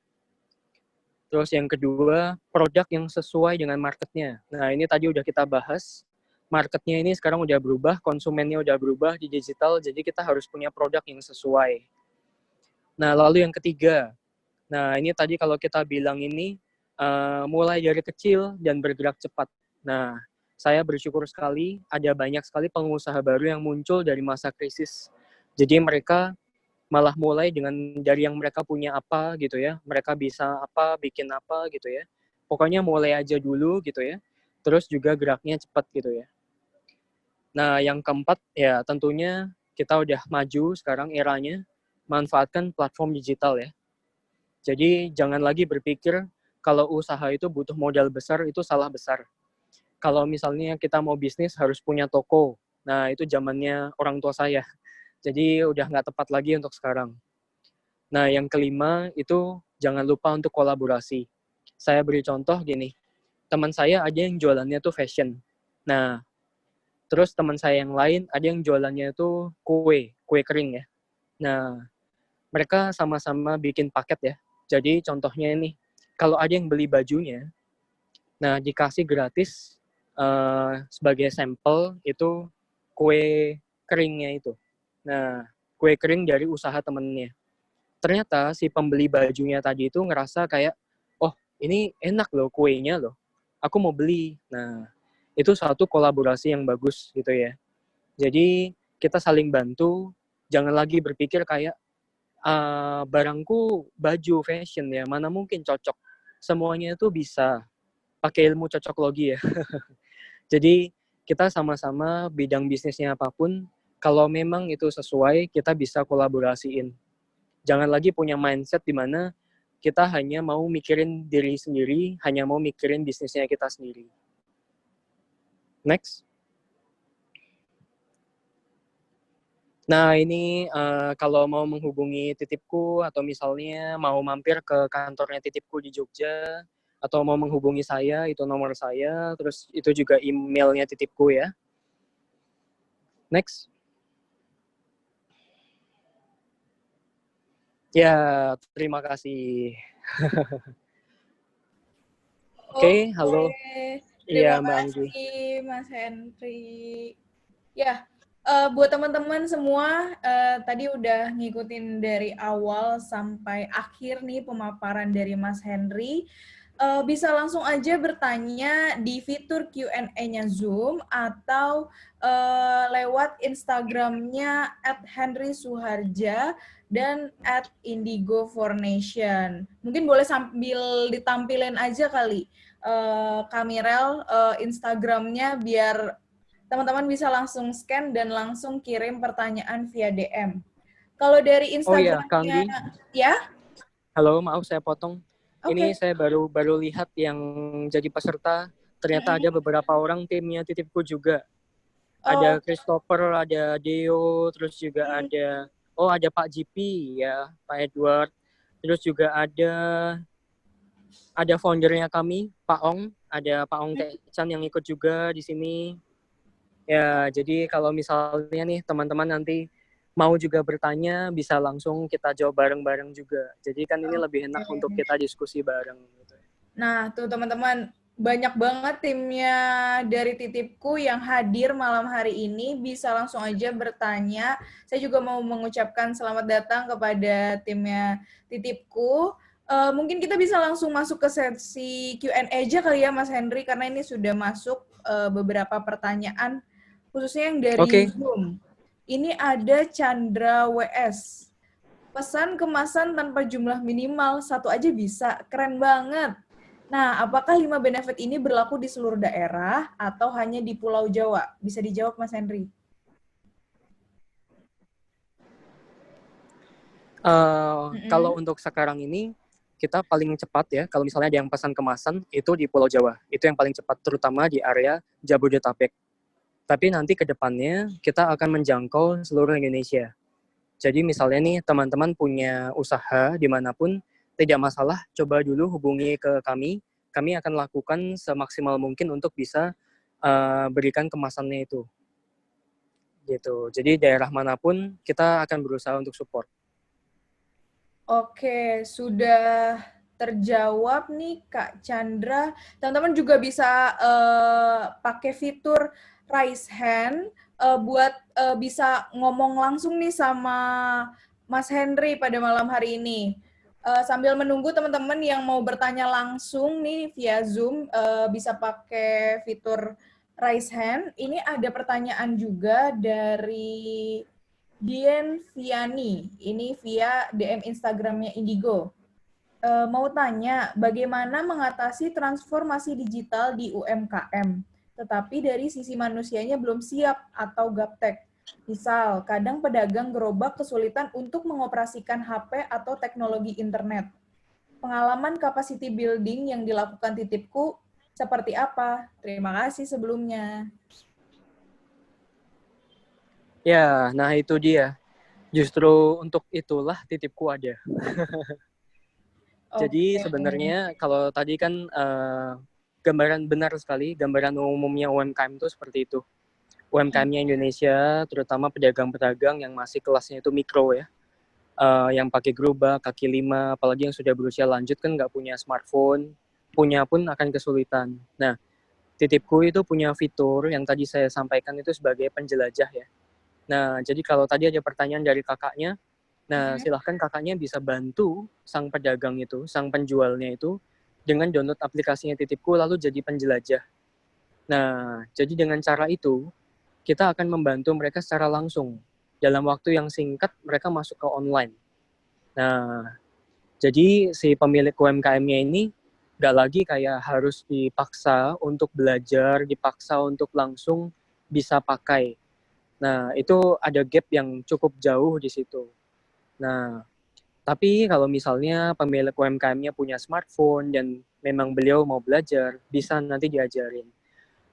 [SPEAKER 5] Terus yang kedua, produk yang sesuai dengan marketnya. Nah, ini tadi udah kita bahas. Marketnya ini sekarang udah berubah, konsumennya udah berubah di digital, jadi kita harus punya produk yang sesuai. Nah, lalu yang ketiga, nah ini tadi kalau kita bilang ini mulai dari kecil dan bergerak cepat. Nah, saya bersyukur sekali ada banyak sekali pengusaha baru yang muncul dari masa krisis. Jadi mereka malah mulai dari yang mereka punya apa gitu ya, mereka bisa apa, bikin apa gitu ya. Pokoknya mulai aja dulu gitu ya. Terus juga geraknya cepat gitu ya. Nah, yang keempat ya tentunya kita udah maju sekarang eranya manfaatkan platform digital ya. Jadi jangan lagi berpikir kalau usaha itu butuh modal besar, itu salah besar. Kalau misalnya kita mau bisnis harus punya toko. Nah, itu zamannya orang tua saya. Jadi udah nggak tepat lagi untuk sekarang. Nah, yang kelima itu jangan lupa untuk kolaborasi. Saya beri contoh gini, teman saya ada yang jualannya tuh fashion. Nah, terus teman saya yang lain ada yang jualannya itu kue kering ya. Nah, mereka sama-sama bikin paket ya. Jadi contohnya ini, kalau ada yang beli bajunya, nah dikasih gratis sebagai sampel itu kue keringnya itu. Nah, kue kering dari usaha temennya. Ternyata si pembeli bajunya tadi itu ngerasa kayak, oh ini enak loh kuenya loh, aku mau beli. Nah, itu suatu kolaborasi yang bagus gitu ya. Jadi kita saling bantu, jangan lagi berpikir kayak barangku baju fashion ya, mana mungkin cocok. Semuanya itu bisa pakai ilmu cocok logi ya. Jadi kita sama-sama bidang bisnisnya apapun, kalau memang itu sesuai, kita bisa kolaborasiin. Jangan lagi punya mindset di mana kita hanya mau mikirin diri sendiri, hanya mau mikirin bisnisnya kita sendiri. Next. Nah, ini kalau mau menghubungi Titipku atau misalnya mau mampir ke kantornya Titipku di Jogja atau mau menghubungi saya, itu nomor saya, terus itu juga emailnya Titipku ya. Next. Ya, terima kasih. Oke, halo. Iya, Mbak Anggi.
[SPEAKER 1] Terima kasih, Mas Henry. Ya, buat teman-teman semua, tadi udah ngikutin dari awal sampai akhir nih pemaparan dari Mas Henry. Bisa langsung aja bertanya di fitur Q&A-nya Zoom atau lewat Instagram-nya @henrysuharja dan @indigo4nation. Mungkin boleh sambil ditampilin aja kali, Kamirel, Instagram-nya biar teman-teman bisa langsung scan dan langsung kirim pertanyaan via DM. Kalau dari Instagram-nya,
[SPEAKER 5] Kang Gi.
[SPEAKER 1] Ya?
[SPEAKER 5] Halo, maaf saya potong. Ini
[SPEAKER 1] Okay.
[SPEAKER 5] saya baru lihat yang jadi peserta. Ternyata ada beberapa orang timnya Titipku juga. Ada Christopher, ada Deo, terus juga ada Pak GP ya, Pak Edward. Terus juga ada foundernya kami, Pak Ong, ada Pak Ong Taechan yang ikut juga di sini. Ya, jadi kalau misalnya nih teman-teman nanti mau juga bertanya, bisa langsung kita jawab bareng-bareng juga. Jadi kan ini lebih enak untuk kita diskusi bareng. Gitu.
[SPEAKER 1] Nah, tuh teman-teman, banyak banget timnya dari Titipku yang hadir malam hari ini. Bisa langsung aja bertanya. Saya juga mau mengucapkan selamat datang kepada timnya Titipku. Mungkin kita bisa langsung masuk ke sesi Q&A aja kali ya, Mas Henry, karena ini sudah masuk beberapa pertanyaan, khususnya yang dari Zoom. Ini ada Chandra WS. Pesan kemasan tanpa jumlah minimal, satu aja bisa. Keren banget. Nah, apakah 5 benefit ini berlaku di seluruh daerah atau hanya di Pulau Jawa? Bisa dijawab, Mas Henry.
[SPEAKER 5] Kalau untuk sekarang ini, kita paling cepat ya, kalau misalnya ada yang pesan kemasan, itu di Pulau Jawa. Itu yang paling cepat, terutama di area Jabodetabek. Tapi nanti ke depannya kita akan menjangkau seluruh Indonesia. Jadi misalnya nih teman-teman punya usaha dimanapun, tidak masalah, coba dulu hubungi ke kami. Kami akan lakukan semaksimal mungkin untuk bisa berikan kemasannya itu. Gitu. Jadi daerah manapun kita akan berusaha untuk support.
[SPEAKER 1] Oke, sudah terjawab nih Kak Chandra. Teman-teman juga bisa pakai fitur raise hand buat bisa ngomong langsung nih sama Mas Henry pada malam hari ini. Sambil menunggu teman-teman yang mau bertanya langsung nih via Zoom bisa pakai fitur raise hand. Ini ada pertanyaan juga dari Dian Viani, ini via DM Instagramnya Indigo. Mau tanya, bagaimana mengatasi transformasi digital di UMKM, tetapi dari sisi manusianya belum siap atau gaptek. Misal, kadang pedagang gerobak kesulitan untuk mengoperasikan HP atau teknologi internet. Pengalaman capacity building yang dilakukan Titipku seperti apa? Terima kasih sebelumnya.
[SPEAKER 5] Ya, nah itu dia. Justru untuk itulah Titipku ada. Jadi sebenarnya kalau tadi kan gambaran benar sekali, gambaran umumnya UMKM itu seperti itu. UMKM-nya Indonesia, terutama pedagang-pedagang yang masih kelasnya itu mikro ya, yang pakai gerobak, kaki lima, apalagi yang sudah berusia lanjut kan nggak punya smartphone, punya pun akan kesulitan. Nah, Titipku itu punya fitur yang tadi saya sampaikan itu sebagai penjelajah ya. Nah, jadi kalau tadi ada pertanyaan dari kakaknya, nah silahkan kakaknya bisa bantu sang pedagang itu, sang penjualnya itu, dengan download aplikasinya Titipku lalu jadi penjelajah. Nah, jadi dengan cara itu, kita akan membantu mereka secara langsung. Dalam waktu yang singkat, mereka masuk ke online. Nah, jadi si pemilik UMKM-nya ini nggak lagi kayak harus dipaksa untuk belajar, dipaksa untuk langsung bisa pakai. Nah, itu ada gap yang cukup jauh di situ. Nah, tapi kalau misalnya pemilik UMKM-nya punya smartphone dan memang beliau mau belajar, bisa nanti diajarin.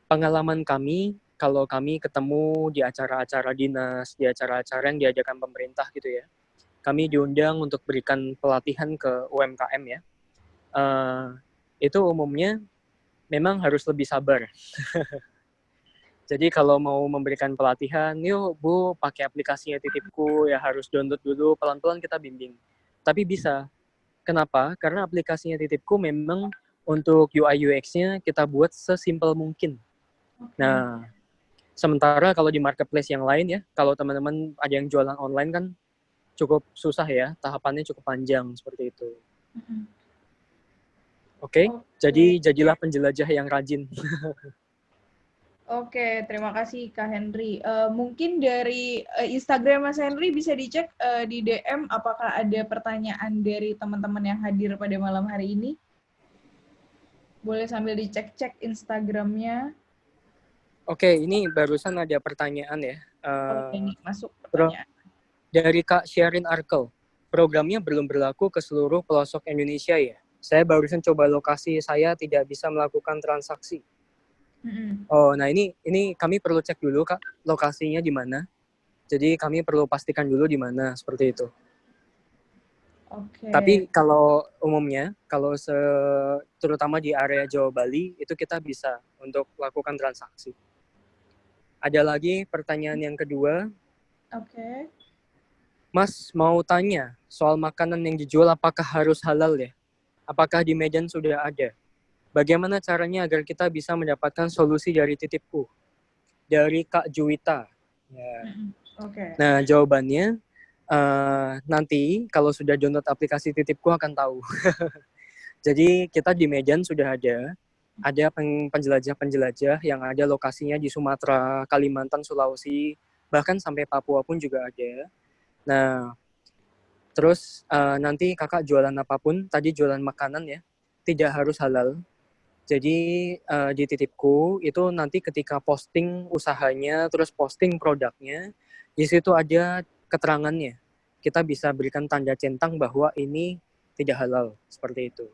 [SPEAKER 5] Pengalaman kami, kalau kami ketemu di acara-acara dinas, di acara-acara yang diadakan pemerintah gitu ya, kami diundang untuk berikan pelatihan ke UMKM ya. Itu umumnya memang harus lebih sabar. Jadi kalau mau memberikan pelatihan, yuk Bu pakai aplikasinya Titipku, ya harus download dulu, pelan-pelan kita bimbing. Tapi bisa. Kenapa? Karena aplikasinya Titipku memang untuk UI UX-nya kita buat sesimpel mungkin. Nah, sementara kalau di marketplace yang lain ya, kalau teman-teman ada yang jualan online kan cukup susah ya, tahapannya cukup panjang seperti itu. Oke, jadi jadilah penjelajah yang rajin.
[SPEAKER 1] Oke, terima kasih Kak Henry. Mungkin dari Instagram Mas Henry bisa dicek di DM apakah ada pertanyaan dari teman-teman yang hadir pada malam hari ini. Boleh sambil dicek-cek Instagramnya.
[SPEAKER 5] Oke, ini barusan ada pertanyaan ya.
[SPEAKER 1] Ini masuk pertanyaan.
[SPEAKER 5] Dari Kak Sherin Arkel, programnya belum berlaku ke seluruh pelosok Indonesia ya? Saya barusan coba lokasi, saya tidak bisa melakukan transaksi. Oh, nah ini kami perlu cek dulu Kak, lokasinya di mana. Jadi kami perlu pastikan dulu di mana, seperti itu.
[SPEAKER 1] Oke.
[SPEAKER 5] Tapi kalau umumnya, kalau terutama di area Jawa Bali, itu kita bisa untuk melakukan transaksi. Ada lagi pertanyaan yang kedua.
[SPEAKER 1] Oke.
[SPEAKER 5] Mas mau tanya soal makanan yang dijual apakah harus halal ya? Apakah di Medan sudah ada? Bagaimana caranya agar kita bisa mendapatkan solusi dari Titipku? Dari Kak Juwita. Ya. Nah, jawabannya nanti kalau sudah download aplikasi Titipku akan tahu. Jadi kita di Medan sudah ada penjelajah-penjelajah yang ada lokasinya di Sumatera, Kalimantan, Sulawesi, bahkan sampai Papua pun juga ada. Nah, terus nanti kakak jualan apapun, tadi jualan makanan ya, tidak harus halal. Jadi di Titipku itu nanti ketika posting usahanya, terus posting produknya, di situ ada keterangannya. Kita bisa berikan tanda centang bahwa ini tidak halal, seperti itu.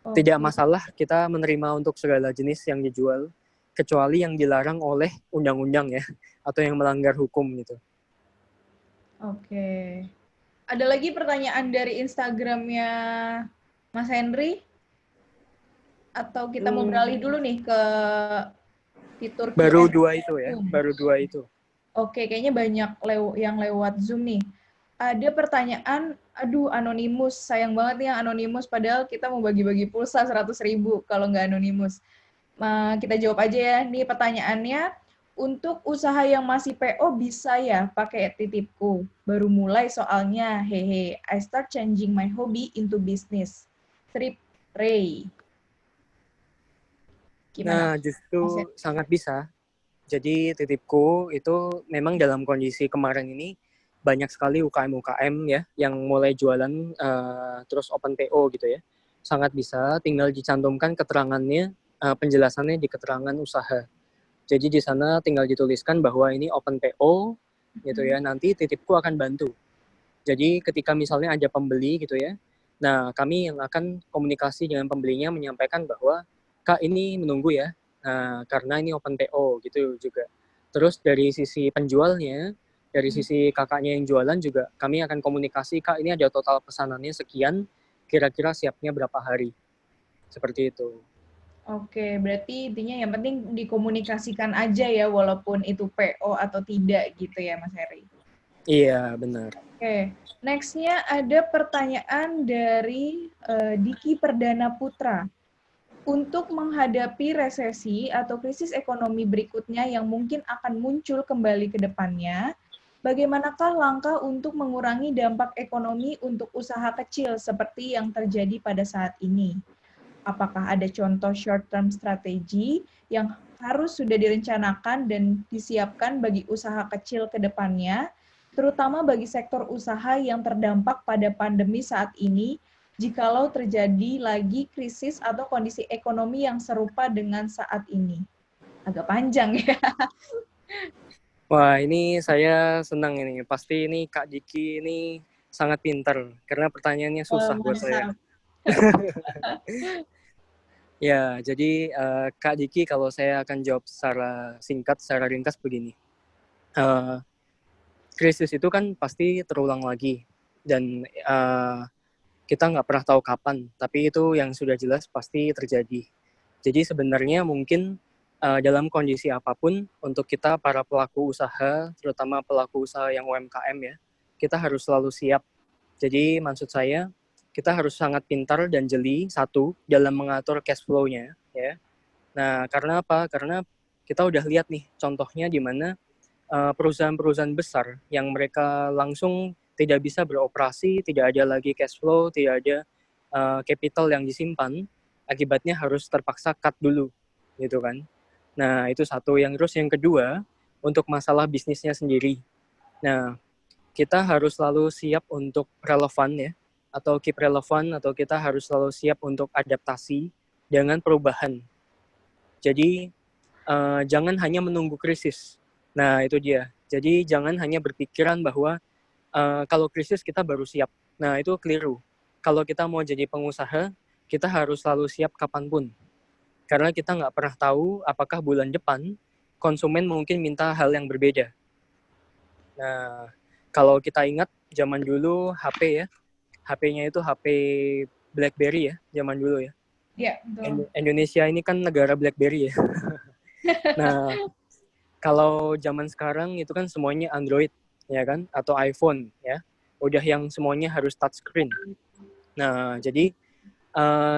[SPEAKER 5] Tidak masalah kita menerima untuk segala jenis yang dijual, kecuali yang dilarang oleh undang-undang ya, atau yang melanggar hukum gitu.
[SPEAKER 1] Oke. Ada lagi pertanyaan dari Instagramnya Mas Henry? Atau kita mau beralih dulu nih ke fitur
[SPEAKER 5] Baru
[SPEAKER 1] Q&A
[SPEAKER 5] 2 itu ya,
[SPEAKER 1] Zoom?
[SPEAKER 5] baru 2 itu.
[SPEAKER 1] Oke, kayaknya banyak yang lewat Zoom nih. Ada pertanyaan, aduh anonimus, sayang banget nih yang anonimus, padahal kita mau bagi-bagi pulsa 100.000 kalau nggak anonimus. Kita jawab aja ya, nih pertanyaannya, untuk usaha yang masih PO bisa ya pakai titipku? Baru mulai soalnya, hehe, I start changing my hobby into business. Trip Ray. Gimana?
[SPEAKER 5] Nah, justru sangat bisa. Jadi titipku itu memang dalam kondisi kemarin ini banyak sekali UKM-UKM ya yang mulai jualan terus open PO gitu ya. Sangat bisa, tinggal dicantumkan keterangannya, penjelasannya di keterangan usaha. Jadi di sana tinggal dituliskan bahwa ini open PO gitu ya. Nanti titipku akan bantu. Jadi ketika misalnya ada pembeli gitu ya, nah kami yang akan komunikasi dengan pembelinya menyampaikan bahwa Kak ini menunggu ya, karena ini open PO gitu juga. Terus dari sisi penjualnya, dari sisi kakaknya yang jualan juga kami akan komunikasi, Kak ini ada total pesanannya sekian, kira-kira siapnya berapa hari. Seperti itu.
[SPEAKER 1] Oke, berarti intinya yang penting dikomunikasikan aja ya, walaupun itu PO atau tidak gitu ya, Mas Heri.
[SPEAKER 5] Iya, benar.
[SPEAKER 1] Oke, next-nya ada pertanyaan dari Diki Perdana Putra. Untuk menghadapi resesi atau krisis ekonomi berikutnya yang mungkin akan muncul kembali ke depannya, bagaimanakah langkah untuk mengurangi dampak ekonomi untuk usaha kecil seperti yang terjadi pada saat ini? Apakah ada contoh short-term strategi yang harus sudah direncanakan dan disiapkan bagi usaha kecil ke depannya, terutama bagi sektor usaha yang terdampak pada pandemi saat ini, jikalau terjadi lagi krisis atau kondisi ekonomi yang serupa dengan saat ini? Agak panjang ya.
[SPEAKER 5] Wah, ini saya senang ini. Pasti ini Kak Diki ini sangat pintar karena pertanyaannya susah buat saya. Ya, jadi Kak Diki kalau saya akan jawab secara singkat, secara ringkas begini. Krisis itu kan pasti terulang lagi dan kita nggak pernah tahu kapan, tapi itu yang sudah jelas pasti terjadi. Jadi sebenarnya mungkin dalam kondisi apapun untuk kita para pelaku usaha, terutama pelaku usaha yang UMKM ya, kita harus selalu siap. Jadi maksud saya kita harus sangat pintar dan jeli satu dalam mengatur cash flow-nya ya. Nah, karena apa? Karena kita udah lihat nih contohnya di mana perusahaan-perusahaan besar yang mereka langsung tidak bisa beroperasi, tidak ada lagi cash flow, tidak ada capital yang disimpan, akibatnya harus terpaksa cut dulu, gitu kan. Nah, itu satu. Terus yang kedua, untuk masalah bisnisnya sendiri. Nah, kita harus selalu siap untuk relevan ya, atau keep relevan, atau kita harus selalu siap untuk adaptasi dengan perubahan. Jadi, jangan hanya menunggu krisis. Nah, itu dia. Jadi, jangan hanya berpikiran bahwa kalau krisis kita baru siap. Nah, itu keliru. Kalau kita mau jadi pengusaha, kita harus selalu siap kapanpun. Karena kita nggak pernah tahu apakah bulan depan konsumen mungkin minta hal yang berbeda. Nah, kalau kita ingat zaman dulu HP ya, HP-nya itu HP BlackBerry ya, zaman dulu ya.
[SPEAKER 1] Iya, betul.
[SPEAKER 5] Indonesia ini kan negara BlackBerry ya. Nah, kalau zaman sekarang itu kan semuanya Android, ya kan, atau iPhone, ya, udah yang semuanya harus touchscreen. Nah, jadi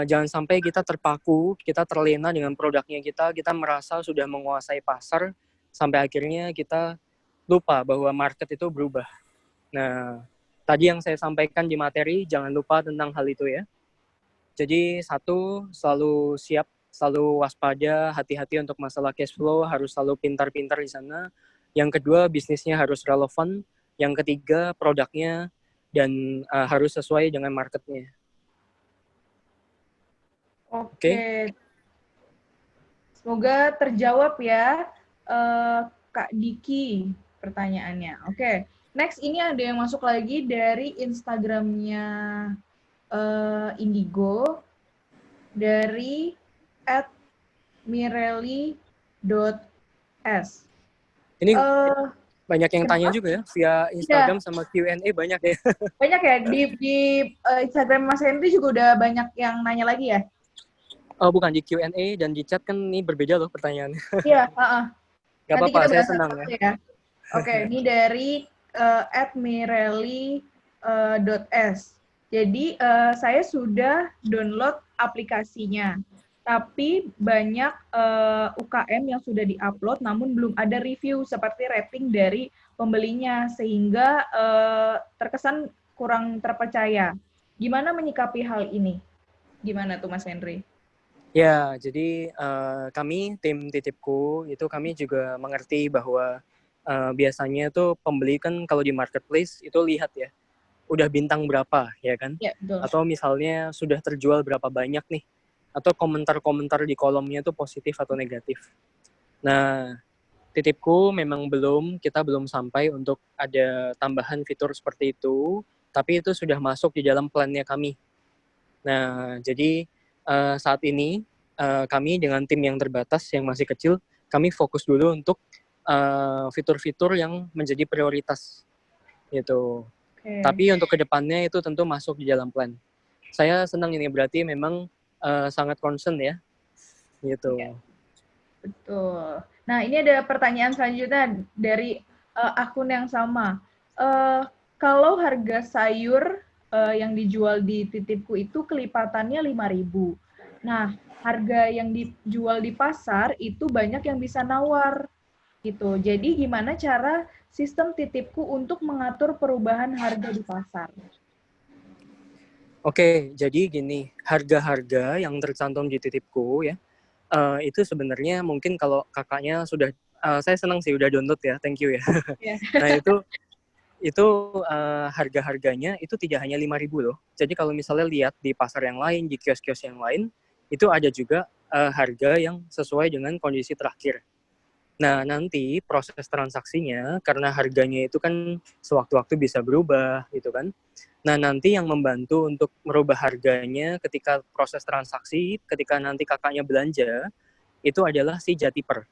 [SPEAKER 5] jangan sampai kita terpaku, kita terlena dengan produknya kita merasa sudah menguasai pasar, sampai akhirnya kita lupa bahwa market itu berubah. Nah, tadi yang saya sampaikan di materi, jangan lupa tentang hal itu ya. Jadi satu, selalu siap, selalu waspada, hati-hati untuk masalah cash flow, harus selalu pintar-pintar di sana. Yang kedua, bisnisnya harus relevan. Yang ketiga, produknya dan harus sesuai dengan marketnya.
[SPEAKER 1] Oke. Semoga terjawab ya, Kak Diki pertanyaannya. Oke, next ini ada yang masuk lagi dari Instagramnya Indigo, dari @mireli.s.
[SPEAKER 5] Ini banyak yang tanya
[SPEAKER 1] kenapa?
[SPEAKER 5] juga ya, via Instagram sama Q&A banyak ya.
[SPEAKER 1] Banyak ya, di Instagram Mas Henry juga udah banyak yang nanya lagi ya?
[SPEAKER 5] Oh, bukan di Q&A dan di chat kan ini berbeda loh pertanyaannya.
[SPEAKER 1] Iya,
[SPEAKER 5] Gak
[SPEAKER 1] nanti
[SPEAKER 5] apa-apa,
[SPEAKER 1] kita
[SPEAKER 5] saya
[SPEAKER 1] bahas
[SPEAKER 5] senang
[SPEAKER 1] satu
[SPEAKER 5] ya.
[SPEAKER 1] ya. Oke, ini dari @mireli.s. Jadi saya sudah download aplikasinya, tapi banyak UKM yang sudah diupload, namun belum ada review seperti rating dari pembelinya, sehingga terkesan kurang terpercaya. Gimana menyikapi hal ini? Gimana tuh Mas Henry?
[SPEAKER 5] Ya, jadi kami tim Titipku itu kami juga mengerti bahwa biasanya tuh pembeli kan kalau di marketplace itu lihat ya, udah bintang berapa ya kan?
[SPEAKER 1] Ya, betul.
[SPEAKER 5] Atau misalnya sudah terjual berapa banyak nih? Atau komentar-komentar di kolomnya tuh positif atau negatif. Nah, Titipku memang kita belum sampai untuk ada tambahan fitur seperti itu, tapi itu sudah masuk di dalam plan-nya kami. Nah, jadi saat ini kami dengan tim yang terbatas yang masih kecil, kami fokus dulu untuk fitur-fitur yang menjadi prioritas gitu.
[SPEAKER 1] Oke.
[SPEAKER 5] Tapi untuk kedepannya itu tentu masuk di dalam plan. Saya senang ini berarti memang sangat concern ya, gitu.
[SPEAKER 1] Iya. Betul. Nah, ini ada pertanyaan selanjutnya dari akun yang sama. Kalau harga sayur yang dijual di Titipku itu kelipatannya 5.000. Nah, harga yang dijual di pasar itu banyak yang bisa nawar gitu. Jadi gimana cara sistem Titipku untuk mengatur perubahan harga di pasar?
[SPEAKER 5] Oke, jadi gini, harga-harga yang tercantum di Titipku ya, itu sebenarnya mungkin kalau kakaknya sudah, saya senang sih udah download ya, thank you ya.
[SPEAKER 1] Ya.
[SPEAKER 5] Nah itu harga-harganya itu tidak hanya 5.000 loh. Jadi kalau misalnya lihat di pasar yang lain, di kios-kios yang lain, itu ada juga harga yang sesuai dengan kondisi terakhir. Nah, nanti proses transaksinya, karena harganya itu kan sewaktu-waktu bisa berubah, gitu kan. Nah, nanti yang membantu untuk merubah harganya ketika proses transaksi, ketika nanti kakaknya belanja, itu adalah si Jatiper.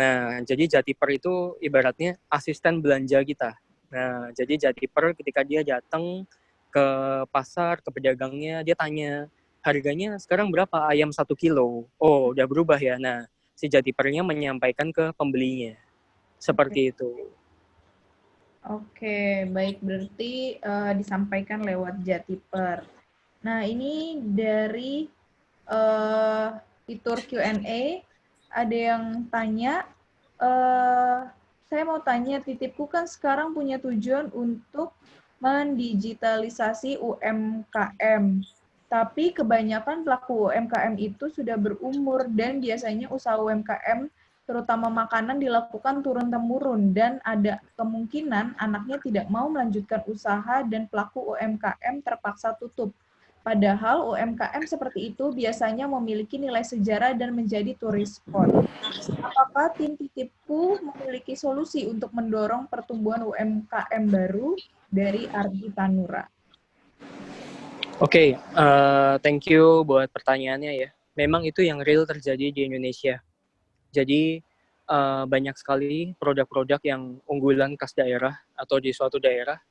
[SPEAKER 5] Nah, jadi Jatiper itu ibaratnya asisten belanja kita. Nah, jadi Jatiper ketika dia datang ke pasar, ke pedagangnya, dia tanya, harganya sekarang berapa ayam 1 kilo? Oh, udah berubah ya. Nah, si Jatipernya menyampaikan ke pembelinya. Seperti itu.
[SPEAKER 1] Oke, baik. Berarti disampaikan lewat Jatiper. Nah, ini dari fitur Q&A, ada yang tanya, saya mau tanya, Titipku kan sekarang punya tujuan untuk mendigitalisasi UMKM. Tapi kebanyakan pelaku UMKM itu sudah berumur dan biasanya usaha UMKM terutama makanan dilakukan turun-temurun dan ada kemungkinan anaknya tidak mau melanjutkan usaha dan pelaku UMKM terpaksa tutup. Padahal UMKM seperti itu biasanya memiliki nilai sejarah dan menjadi turis spot. Apakah tim Titipku memiliki solusi untuk mendorong pertumbuhan UMKM baru dari Ardi Tanura?
[SPEAKER 5] Oke, thank you buat pertanyaannya ya. Memang itu yang real terjadi di Indonesia. Jadi banyak sekali produk-produk yang unggulan khas daerah atau di suatu daerah,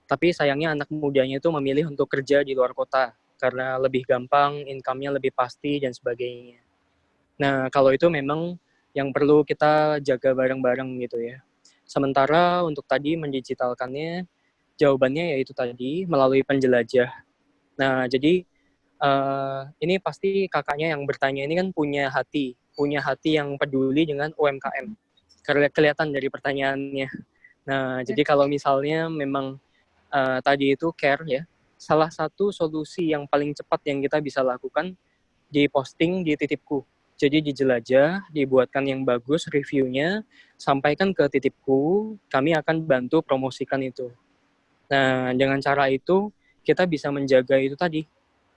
[SPEAKER 5] tapi sayangnya anak mudanya itu memilih untuk kerja di luar kota karena lebih gampang, income-nya lebih pasti dan sebagainya. Nah, kalau itu memang yang perlu kita jaga bareng-bareng gitu ya. Sementara untuk tadi mendigitalkannya, jawabannya yaitu tadi melalui penjelajah. Nah, jadi ini pasti kakaknya yang bertanya ini kan punya hati yang peduli dengan UMKM. Karena kelihatan dari pertanyaannya. Nah, jadi kalau misalnya memang tadi itu care ya, salah satu solusi yang paling cepat yang kita bisa lakukan di posting di Titipku. Jadi dijelajah, dibuatkan yang bagus reviewnya, sampaikan ke Titipku, kami akan bantu promosikan itu. Nah, dengan cara itu kita bisa menjaga itu tadi,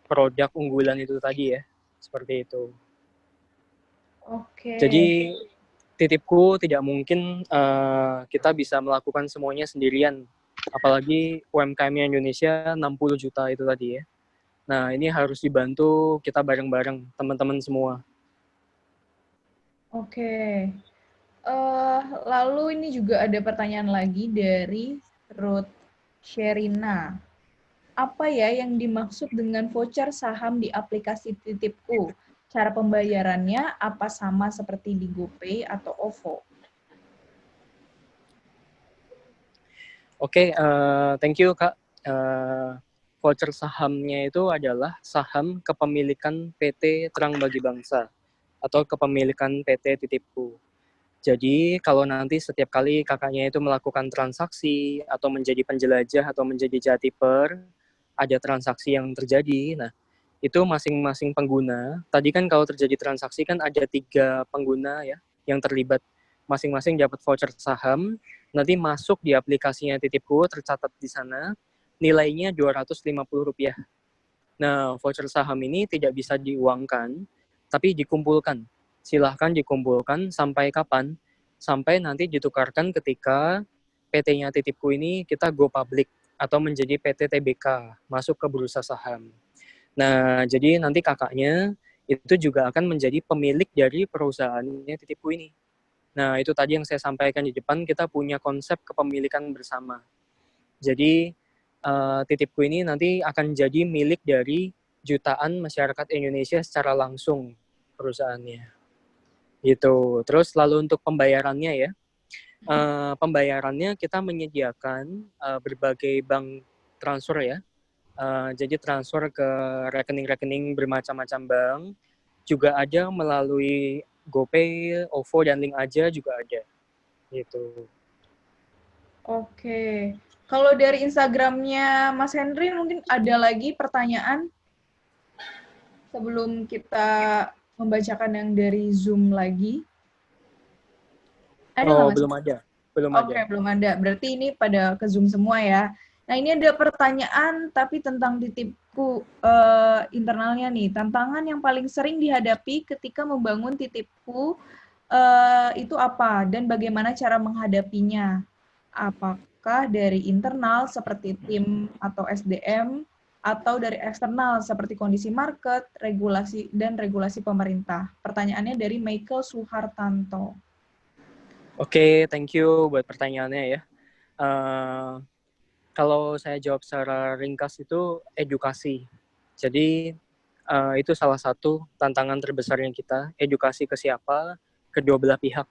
[SPEAKER 5] produk unggulan itu tadi ya, seperti itu.
[SPEAKER 1] Oke.
[SPEAKER 5] Jadi Titipku tidak mungkin kita bisa melakukan semuanya sendirian, apalagi UMKM Indonesia 60 juta itu tadi ya. Nah, ini harus dibantu kita bareng-bareng, teman-teman semua.
[SPEAKER 1] Oke. Lalu ini juga ada pertanyaan lagi dari Ruth Sherina. apa ya yang dimaksud dengan voucher saham di aplikasi Titipku? Cara pembayarannya apa sama seperti di GoPay atau OVO?
[SPEAKER 5] Oke, thank you Kak. Voucher sahamnya itu adalah saham kepemilikan PT Terang Bagi Bangsa atau kepemilikan PT Titipku. Jadi kalau nanti setiap kali kakaknya itu melakukan transaksi atau menjadi penjelajah atau menjadi jatiper, ada transaksi yang terjadi. Nah, itu masing-masing pengguna. Tadi kan kalau terjadi transaksi kan ada 3 pengguna ya yang terlibat. Masing-masing dapat voucher saham, nanti masuk di aplikasinya Titipku, tercatat di sana, nilainya Rp250. Nah, voucher saham ini tidak bisa diuangkan, tapi dikumpulkan. Silahkan dikumpulkan sampai kapan? Sampai nanti ditukarkan ketika PT-nya Titipku ini kita go public atau menjadi PT TBK, masuk ke bursa saham. Nah, jadi nanti kakaknya itu juga akan menjadi pemilik dari perusahaannya Titipku ini. Nah, itu tadi yang saya sampaikan di depan, kita punya konsep kepemilikan bersama. Jadi, Titipku ini nanti akan jadi milik dari jutaan masyarakat Indonesia secara langsung perusahaannya. Gitu. Terus lalu untuk pembayarannya ya, pembayarannya kita menyediakan berbagai bank transfer ya. Jadi transfer ke rekening-rekening bermacam-macam bank, juga ada melalui GoPay, OVO, dan Link Aja juga ada. Gitu.
[SPEAKER 1] Oke. Kalau dari Instagramnya Mas Henry mungkin ada lagi pertanyaan sebelum kita membacakan yang dari Zoom lagi. Ada nggak,
[SPEAKER 5] Oh,
[SPEAKER 1] Mas?
[SPEAKER 5] belum ada.
[SPEAKER 1] Oke, belum ada. Berarti ini pada ke Zoom semua ya. Nah, ini ada pertanyaan tapi tentang Titipku internalnya nih. Tantangan yang paling sering dihadapi ketika membangun Titipku itu apa dan bagaimana cara menghadapinya? Apakah dari internal seperti tim atau SDM atau dari eksternal seperti kondisi market, regulasi dan regulasi pemerintah? Pertanyaannya dari Michael Suhartanto.
[SPEAKER 5] Oke, thank you buat pertanyaannya ya. Kalau saya jawab secara ringkas itu edukasi. Jadi itu salah satu tantangan terbesarnya kita, edukasi ke siapa? Kedua belah pihak.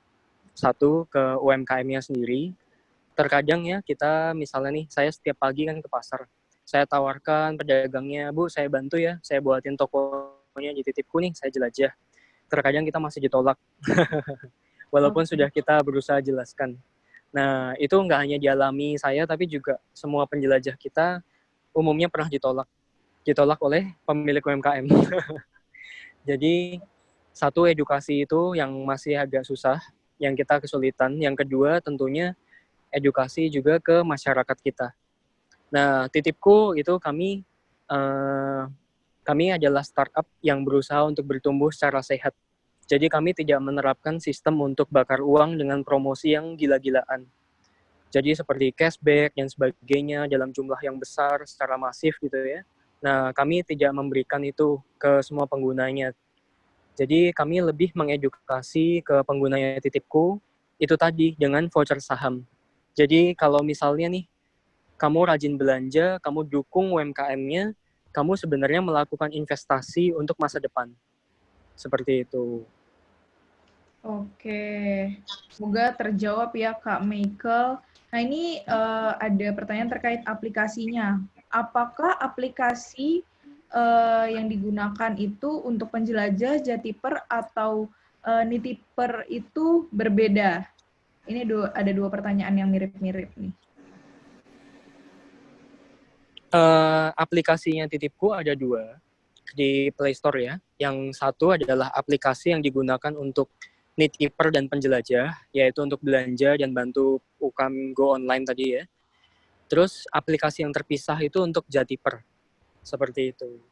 [SPEAKER 5] Satu, ke UMKM-nya sendiri. Terkadang ya kita misalnya nih, saya setiap pagi kan ke pasar. Saya tawarkan pedagangnya, Bu, saya bantu ya, saya buatin tokonya di Titipku nih, saya jelajah. Terkadang kita masih ditolak. Walaupun sudah kita berusaha jelaskan. Nah, itu nggak hanya dialami saya, tapi juga semua penjelajah kita umumnya pernah ditolak. Ditolak oleh pemilik UMKM. Jadi, satu, edukasi itu yang masih agak susah, yang kita kesulitan. Yang kedua, tentunya edukasi juga ke masyarakat kita. Nah, Titipku itu kami adalah startup yang berusaha untuk bertumbuh secara sehat. Jadi kami tidak menerapkan sistem untuk bakar uang dengan promosi yang gila-gilaan. Jadi seperti cashback dan sebagainya dalam jumlah yang besar secara masif gitu ya. Nah, kami tidak memberikan itu ke semua penggunanya. Jadi kami lebih mengedukasi ke penggunanya Titipku itu tadi dengan voucher saham. Jadi kalau misalnya nih kamu rajin belanja, kamu dukung UMKM-nya, kamu sebenarnya melakukan investasi untuk masa depan. Seperti itu.
[SPEAKER 1] Oke, semoga terjawab ya Kak Michael. Nah ini ada pertanyaan terkait aplikasinya. Apakah aplikasi yang digunakan itu untuk penjelajah, jatiper, atau nitiper itu berbeda? Ini ada 2 pertanyaan yang mirip-mirip nih.
[SPEAKER 5] Aplikasinya Titipku ada 2 di Play Store ya. Yang satu adalah aplikasi yang digunakan untuk nitiper dan penjelajah, yaitu untuk belanja dan bantu UKM Go Online tadi ya. Terus aplikasi yang terpisah itu untuk jatiper, seperti itu.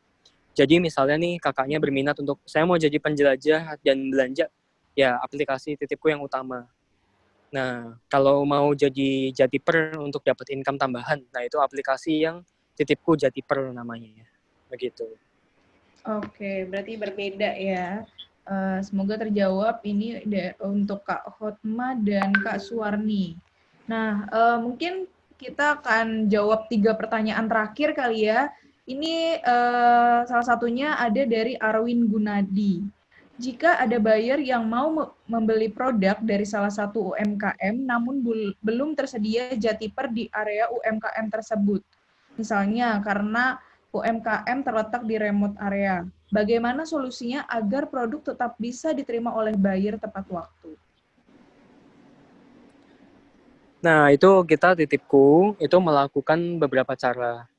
[SPEAKER 5] Jadi misalnya nih kakaknya berminat untuk saya mau jadi penjelajah dan belanja, ya aplikasi Titipku yang utama. Nah, kalau mau jadi jatiper untuk dapat income tambahan, nah itu aplikasi yang Titipku Jatiper namanya. Begitu.
[SPEAKER 1] Oke, berarti berbeda ya. Semoga terjawab ini untuk Kak Hotma dan Kak Suwarni. Nah, mungkin kita akan jawab 3 pertanyaan terakhir kali ya. Ini salah satunya ada dari Arwin Gunadi. Jika ada buyer yang mau membeli produk dari salah satu UMKM namun belum tersedia jatiper di area UMKM tersebut, misalnya karena UMKM terletak di remote area, bagaimana solusinya agar produk tetap bisa diterima oleh buyer tepat waktu?
[SPEAKER 5] Nah, itu kita titipku itu melakukan beberapa cara.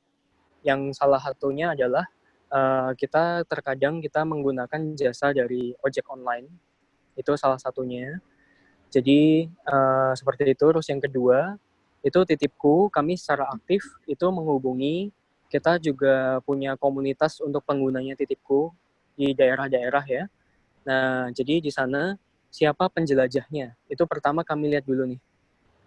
[SPEAKER 5] Yang salah satunya adalah kita terkadang kita menggunakan jasa dari ojek online. Itu salah satunya. Jadi seperti itu. Terus yang kedua, itu titipku kami secara aktif itu menghubungi, kita juga punya komunitas untuk penggunanya titipku di daerah-daerah ya. Nah, jadi di sana siapa penjelajahnya? Itu pertama kami lihat dulu nih.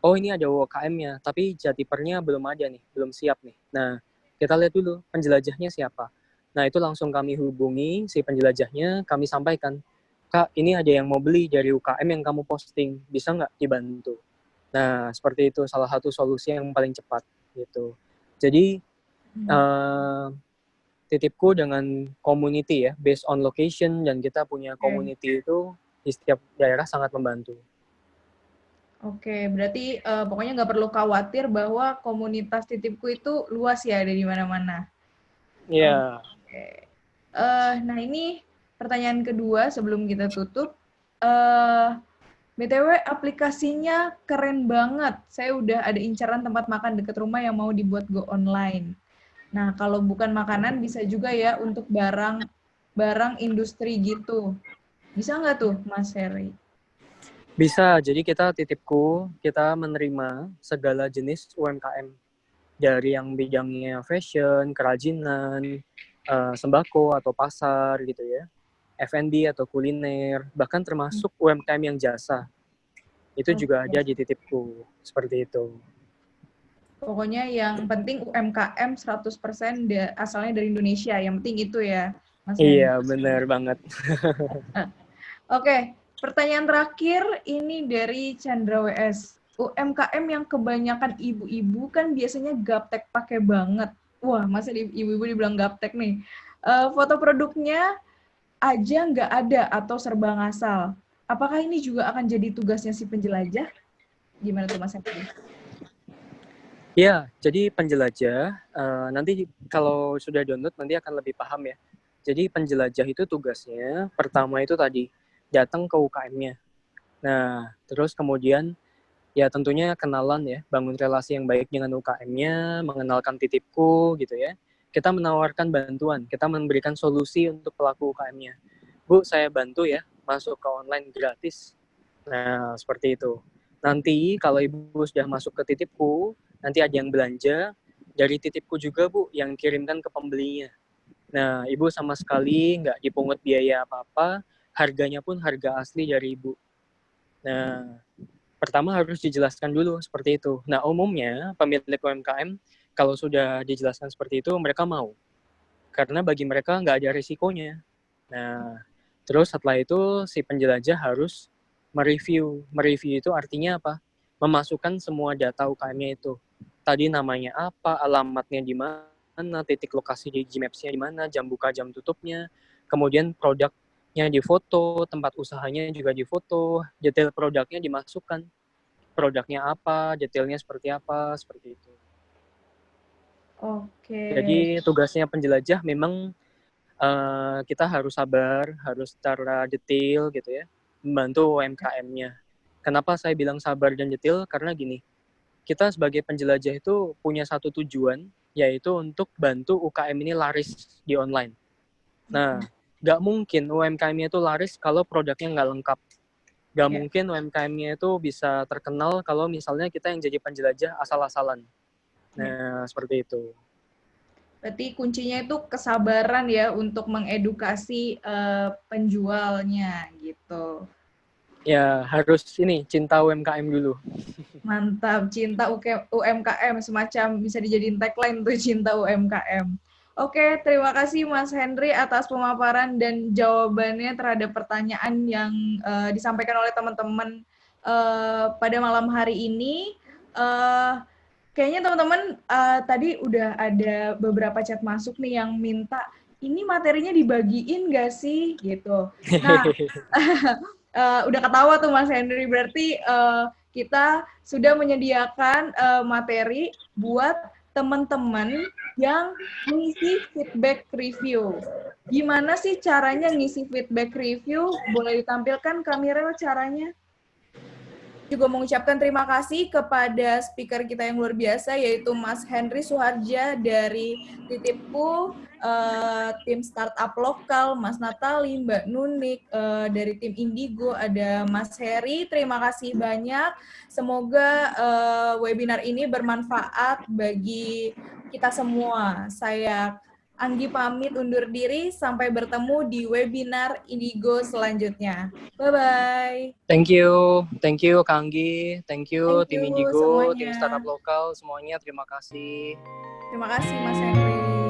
[SPEAKER 5] Oh, ini ada UKM-nya, tapi jatipernya belum ada nih, belum siap nih. Nah, kita lihat dulu penjelajahnya siapa. Nah, itu langsung kami hubungi si penjelajahnya, kami sampaikan, Kak, ini ada yang mau beli dari UKM yang kamu posting, bisa nggak dibantu? Nah, seperti itu salah satu solusi yang paling cepat gitu. Jadi titipku dengan community ya, based on location, dan kita punya community itu di setiap daerah sangat membantu.
[SPEAKER 1] Oke, berarti pokoknya nggak perlu khawatir bahwa komunitas titipku itu luas ya, ada di mana-mana.
[SPEAKER 5] Iya.
[SPEAKER 1] Oke. Nah, ini pertanyaan kedua sebelum kita tutup. BTW aplikasinya keren banget. Saya udah ada incaran tempat makan dekat rumah yang mau dibuat go online. Nah, kalau bukan makanan bisa juga ya untuk barang industri gitu. Bisa nggak tuh, Mas Heri?
[SPEAKER 5] Bisa, jadi kita titipku, kita menerima segala jenis UMKM. Dari yang bidangnya fashion, kerajinan, sembako atau pasar gitu ya. F&B atau kuliner, bahkan termasuk UMKM yang jasa. Itu juga ada di titipku, seperti itu.
[SPEAKER 1] Pokoknya yang penting UMKM 100% asalnya dari Indonesia. Yang penting itu ya, Mas Heri.
[SPEAKER 5] Iya, benar banget.
[SPEAKER 1] Oke, pertanyaan terakhir ini dari Chandra WS. UMKM yang kebanyakan ibu-ibu kan biasanya gaptek pakai banget. Wah, masa ibu-ibu dibilang gaptek nih. Foto produknya aja nggak ada atau serba ngasal. Apakah ini juga akan jadi tugasnya si penjelajah? Gimana tuh Mas Henry?
[SPEAKER 5] Ya, jadi penjelajah, nanti kalau sudah download nanti akan lebih paham ya. Jadi penjelajah itu tugasnya, pertama itu tadi, datang ke UKM-nya. Nah, terus kemudian ya tentunya kenalan ya, bangun relasi yang baik dengan UKM-nya, mengenalkan titipku gitu ya. Kita menawarkan bantuan, kita memberikan solusi untuk pelaku UKM-nya. Bu, saya bantu ya, masuk ke online gratis. Nah, seperti itu. Nanti kalau Ibu sudah masuk ke titipku, nanti ada yang belanja, dari titipku juga Bu, yang kirimkan ke pembelinya. Nah, Ibu sama sekali nggak dipungut biaya apa-apa, harganya pun harga asli dari Ibu. Nah, pertama harus dijelaskan dulu seperti itu. Nah, umumnya pemilik UMKM kalau sudah dijelaskan seperti itu, mereka mau. Karena bagi mereka nggak ada risikonya. Nah, terus setelah itu si penjelajah harus mereview. Mereview itu artinya apa? Memasukkan semua data UKM-nya itu. Tadi namanya apa, alamatnya di mana, titik lokasi di Gmaps-nya di mana, jam buka, jam tutupnya, kemudian produknya difoto, tempat usahanya juga difoto, detail produknya dimasukkan. Produknya apa, detailnya seperti apa, seperti itu.
[SPEAKER 1] Oke.
[SPEAKER 5] Jadi tugasnya penjelajah memang kita harus sabar, harus secara detail gitu ya, membantu UMKM-nya. Kenapa saya bilang sabar dan detail? Karena gini, kita sebagai penjelajah itu punya satu tujuan, yaitu untuk bantu UKM ini laris di online. Nah, nggak mungkin UMKM-nya itu laris kalau produknya nggak lengkap. Nggak mungkin UMKM-nya itu bisa terkenal kalau misalnya kita yang jadi penjelajah asal-asalan. Nah, seperti itu.
[SPEAKER 1] Berarti kuncinya itu kesabaran ya untuk mengedukasi penjualnya gitu.
[SPEAKER 5] Ya, harus ini, cinta UMKM dulu.
[SPEAKER 1] Mantap, cinta UMKM, semacam bisa dijadiin tagline tuh, cinta UMKM. Oke, terima kasih Mas Henry atas pemaparan dan jawabannya terhadap pertanyaan yang disampaikan oleh teman-teman pada malam hari ini. kayaknya teman-teman tadi udah ada beberapa chat masuk nih yang minta ini materinya dibagiin nggak sih gitu. Nah, udah ketawa tuh Mas Henry, berarti kita sudah menyediakan materi buat teman-teman yang mengisi feedback review. Gimana sih caranya ngisi feedback review? Boleh ditampilkan Kamirel caranya? Juga mengucapkan terima kasih kepada speaker kita yang luar biasa, yaitu Mas Henry Suharja dari Titipku, tim startup lokal, Mas Natali, Mbak Nunik, dari tim Indigo, ada Mas Heri. Terima kasih banyak. Semoga webinar ini bermanfaat bagi kita semua. Saya Anggi pamit undur diri, sampai bertemu di webinar Indigo selanjutnya. Bye-bye.
[SPEAKER 5] Thank you Kak Anggi, thank you
[SPEAKER 1] Thank
[SPEAKER 5] tim
[SPEAKER 1] you
[SPEAKER 5] Indigo,
[SPEAKER 1] semuanya.
[SPEAKER 5] tim startup lokal semuanya, terima kasih.
[SPEAKER 1] Terima kasih Mas Henry.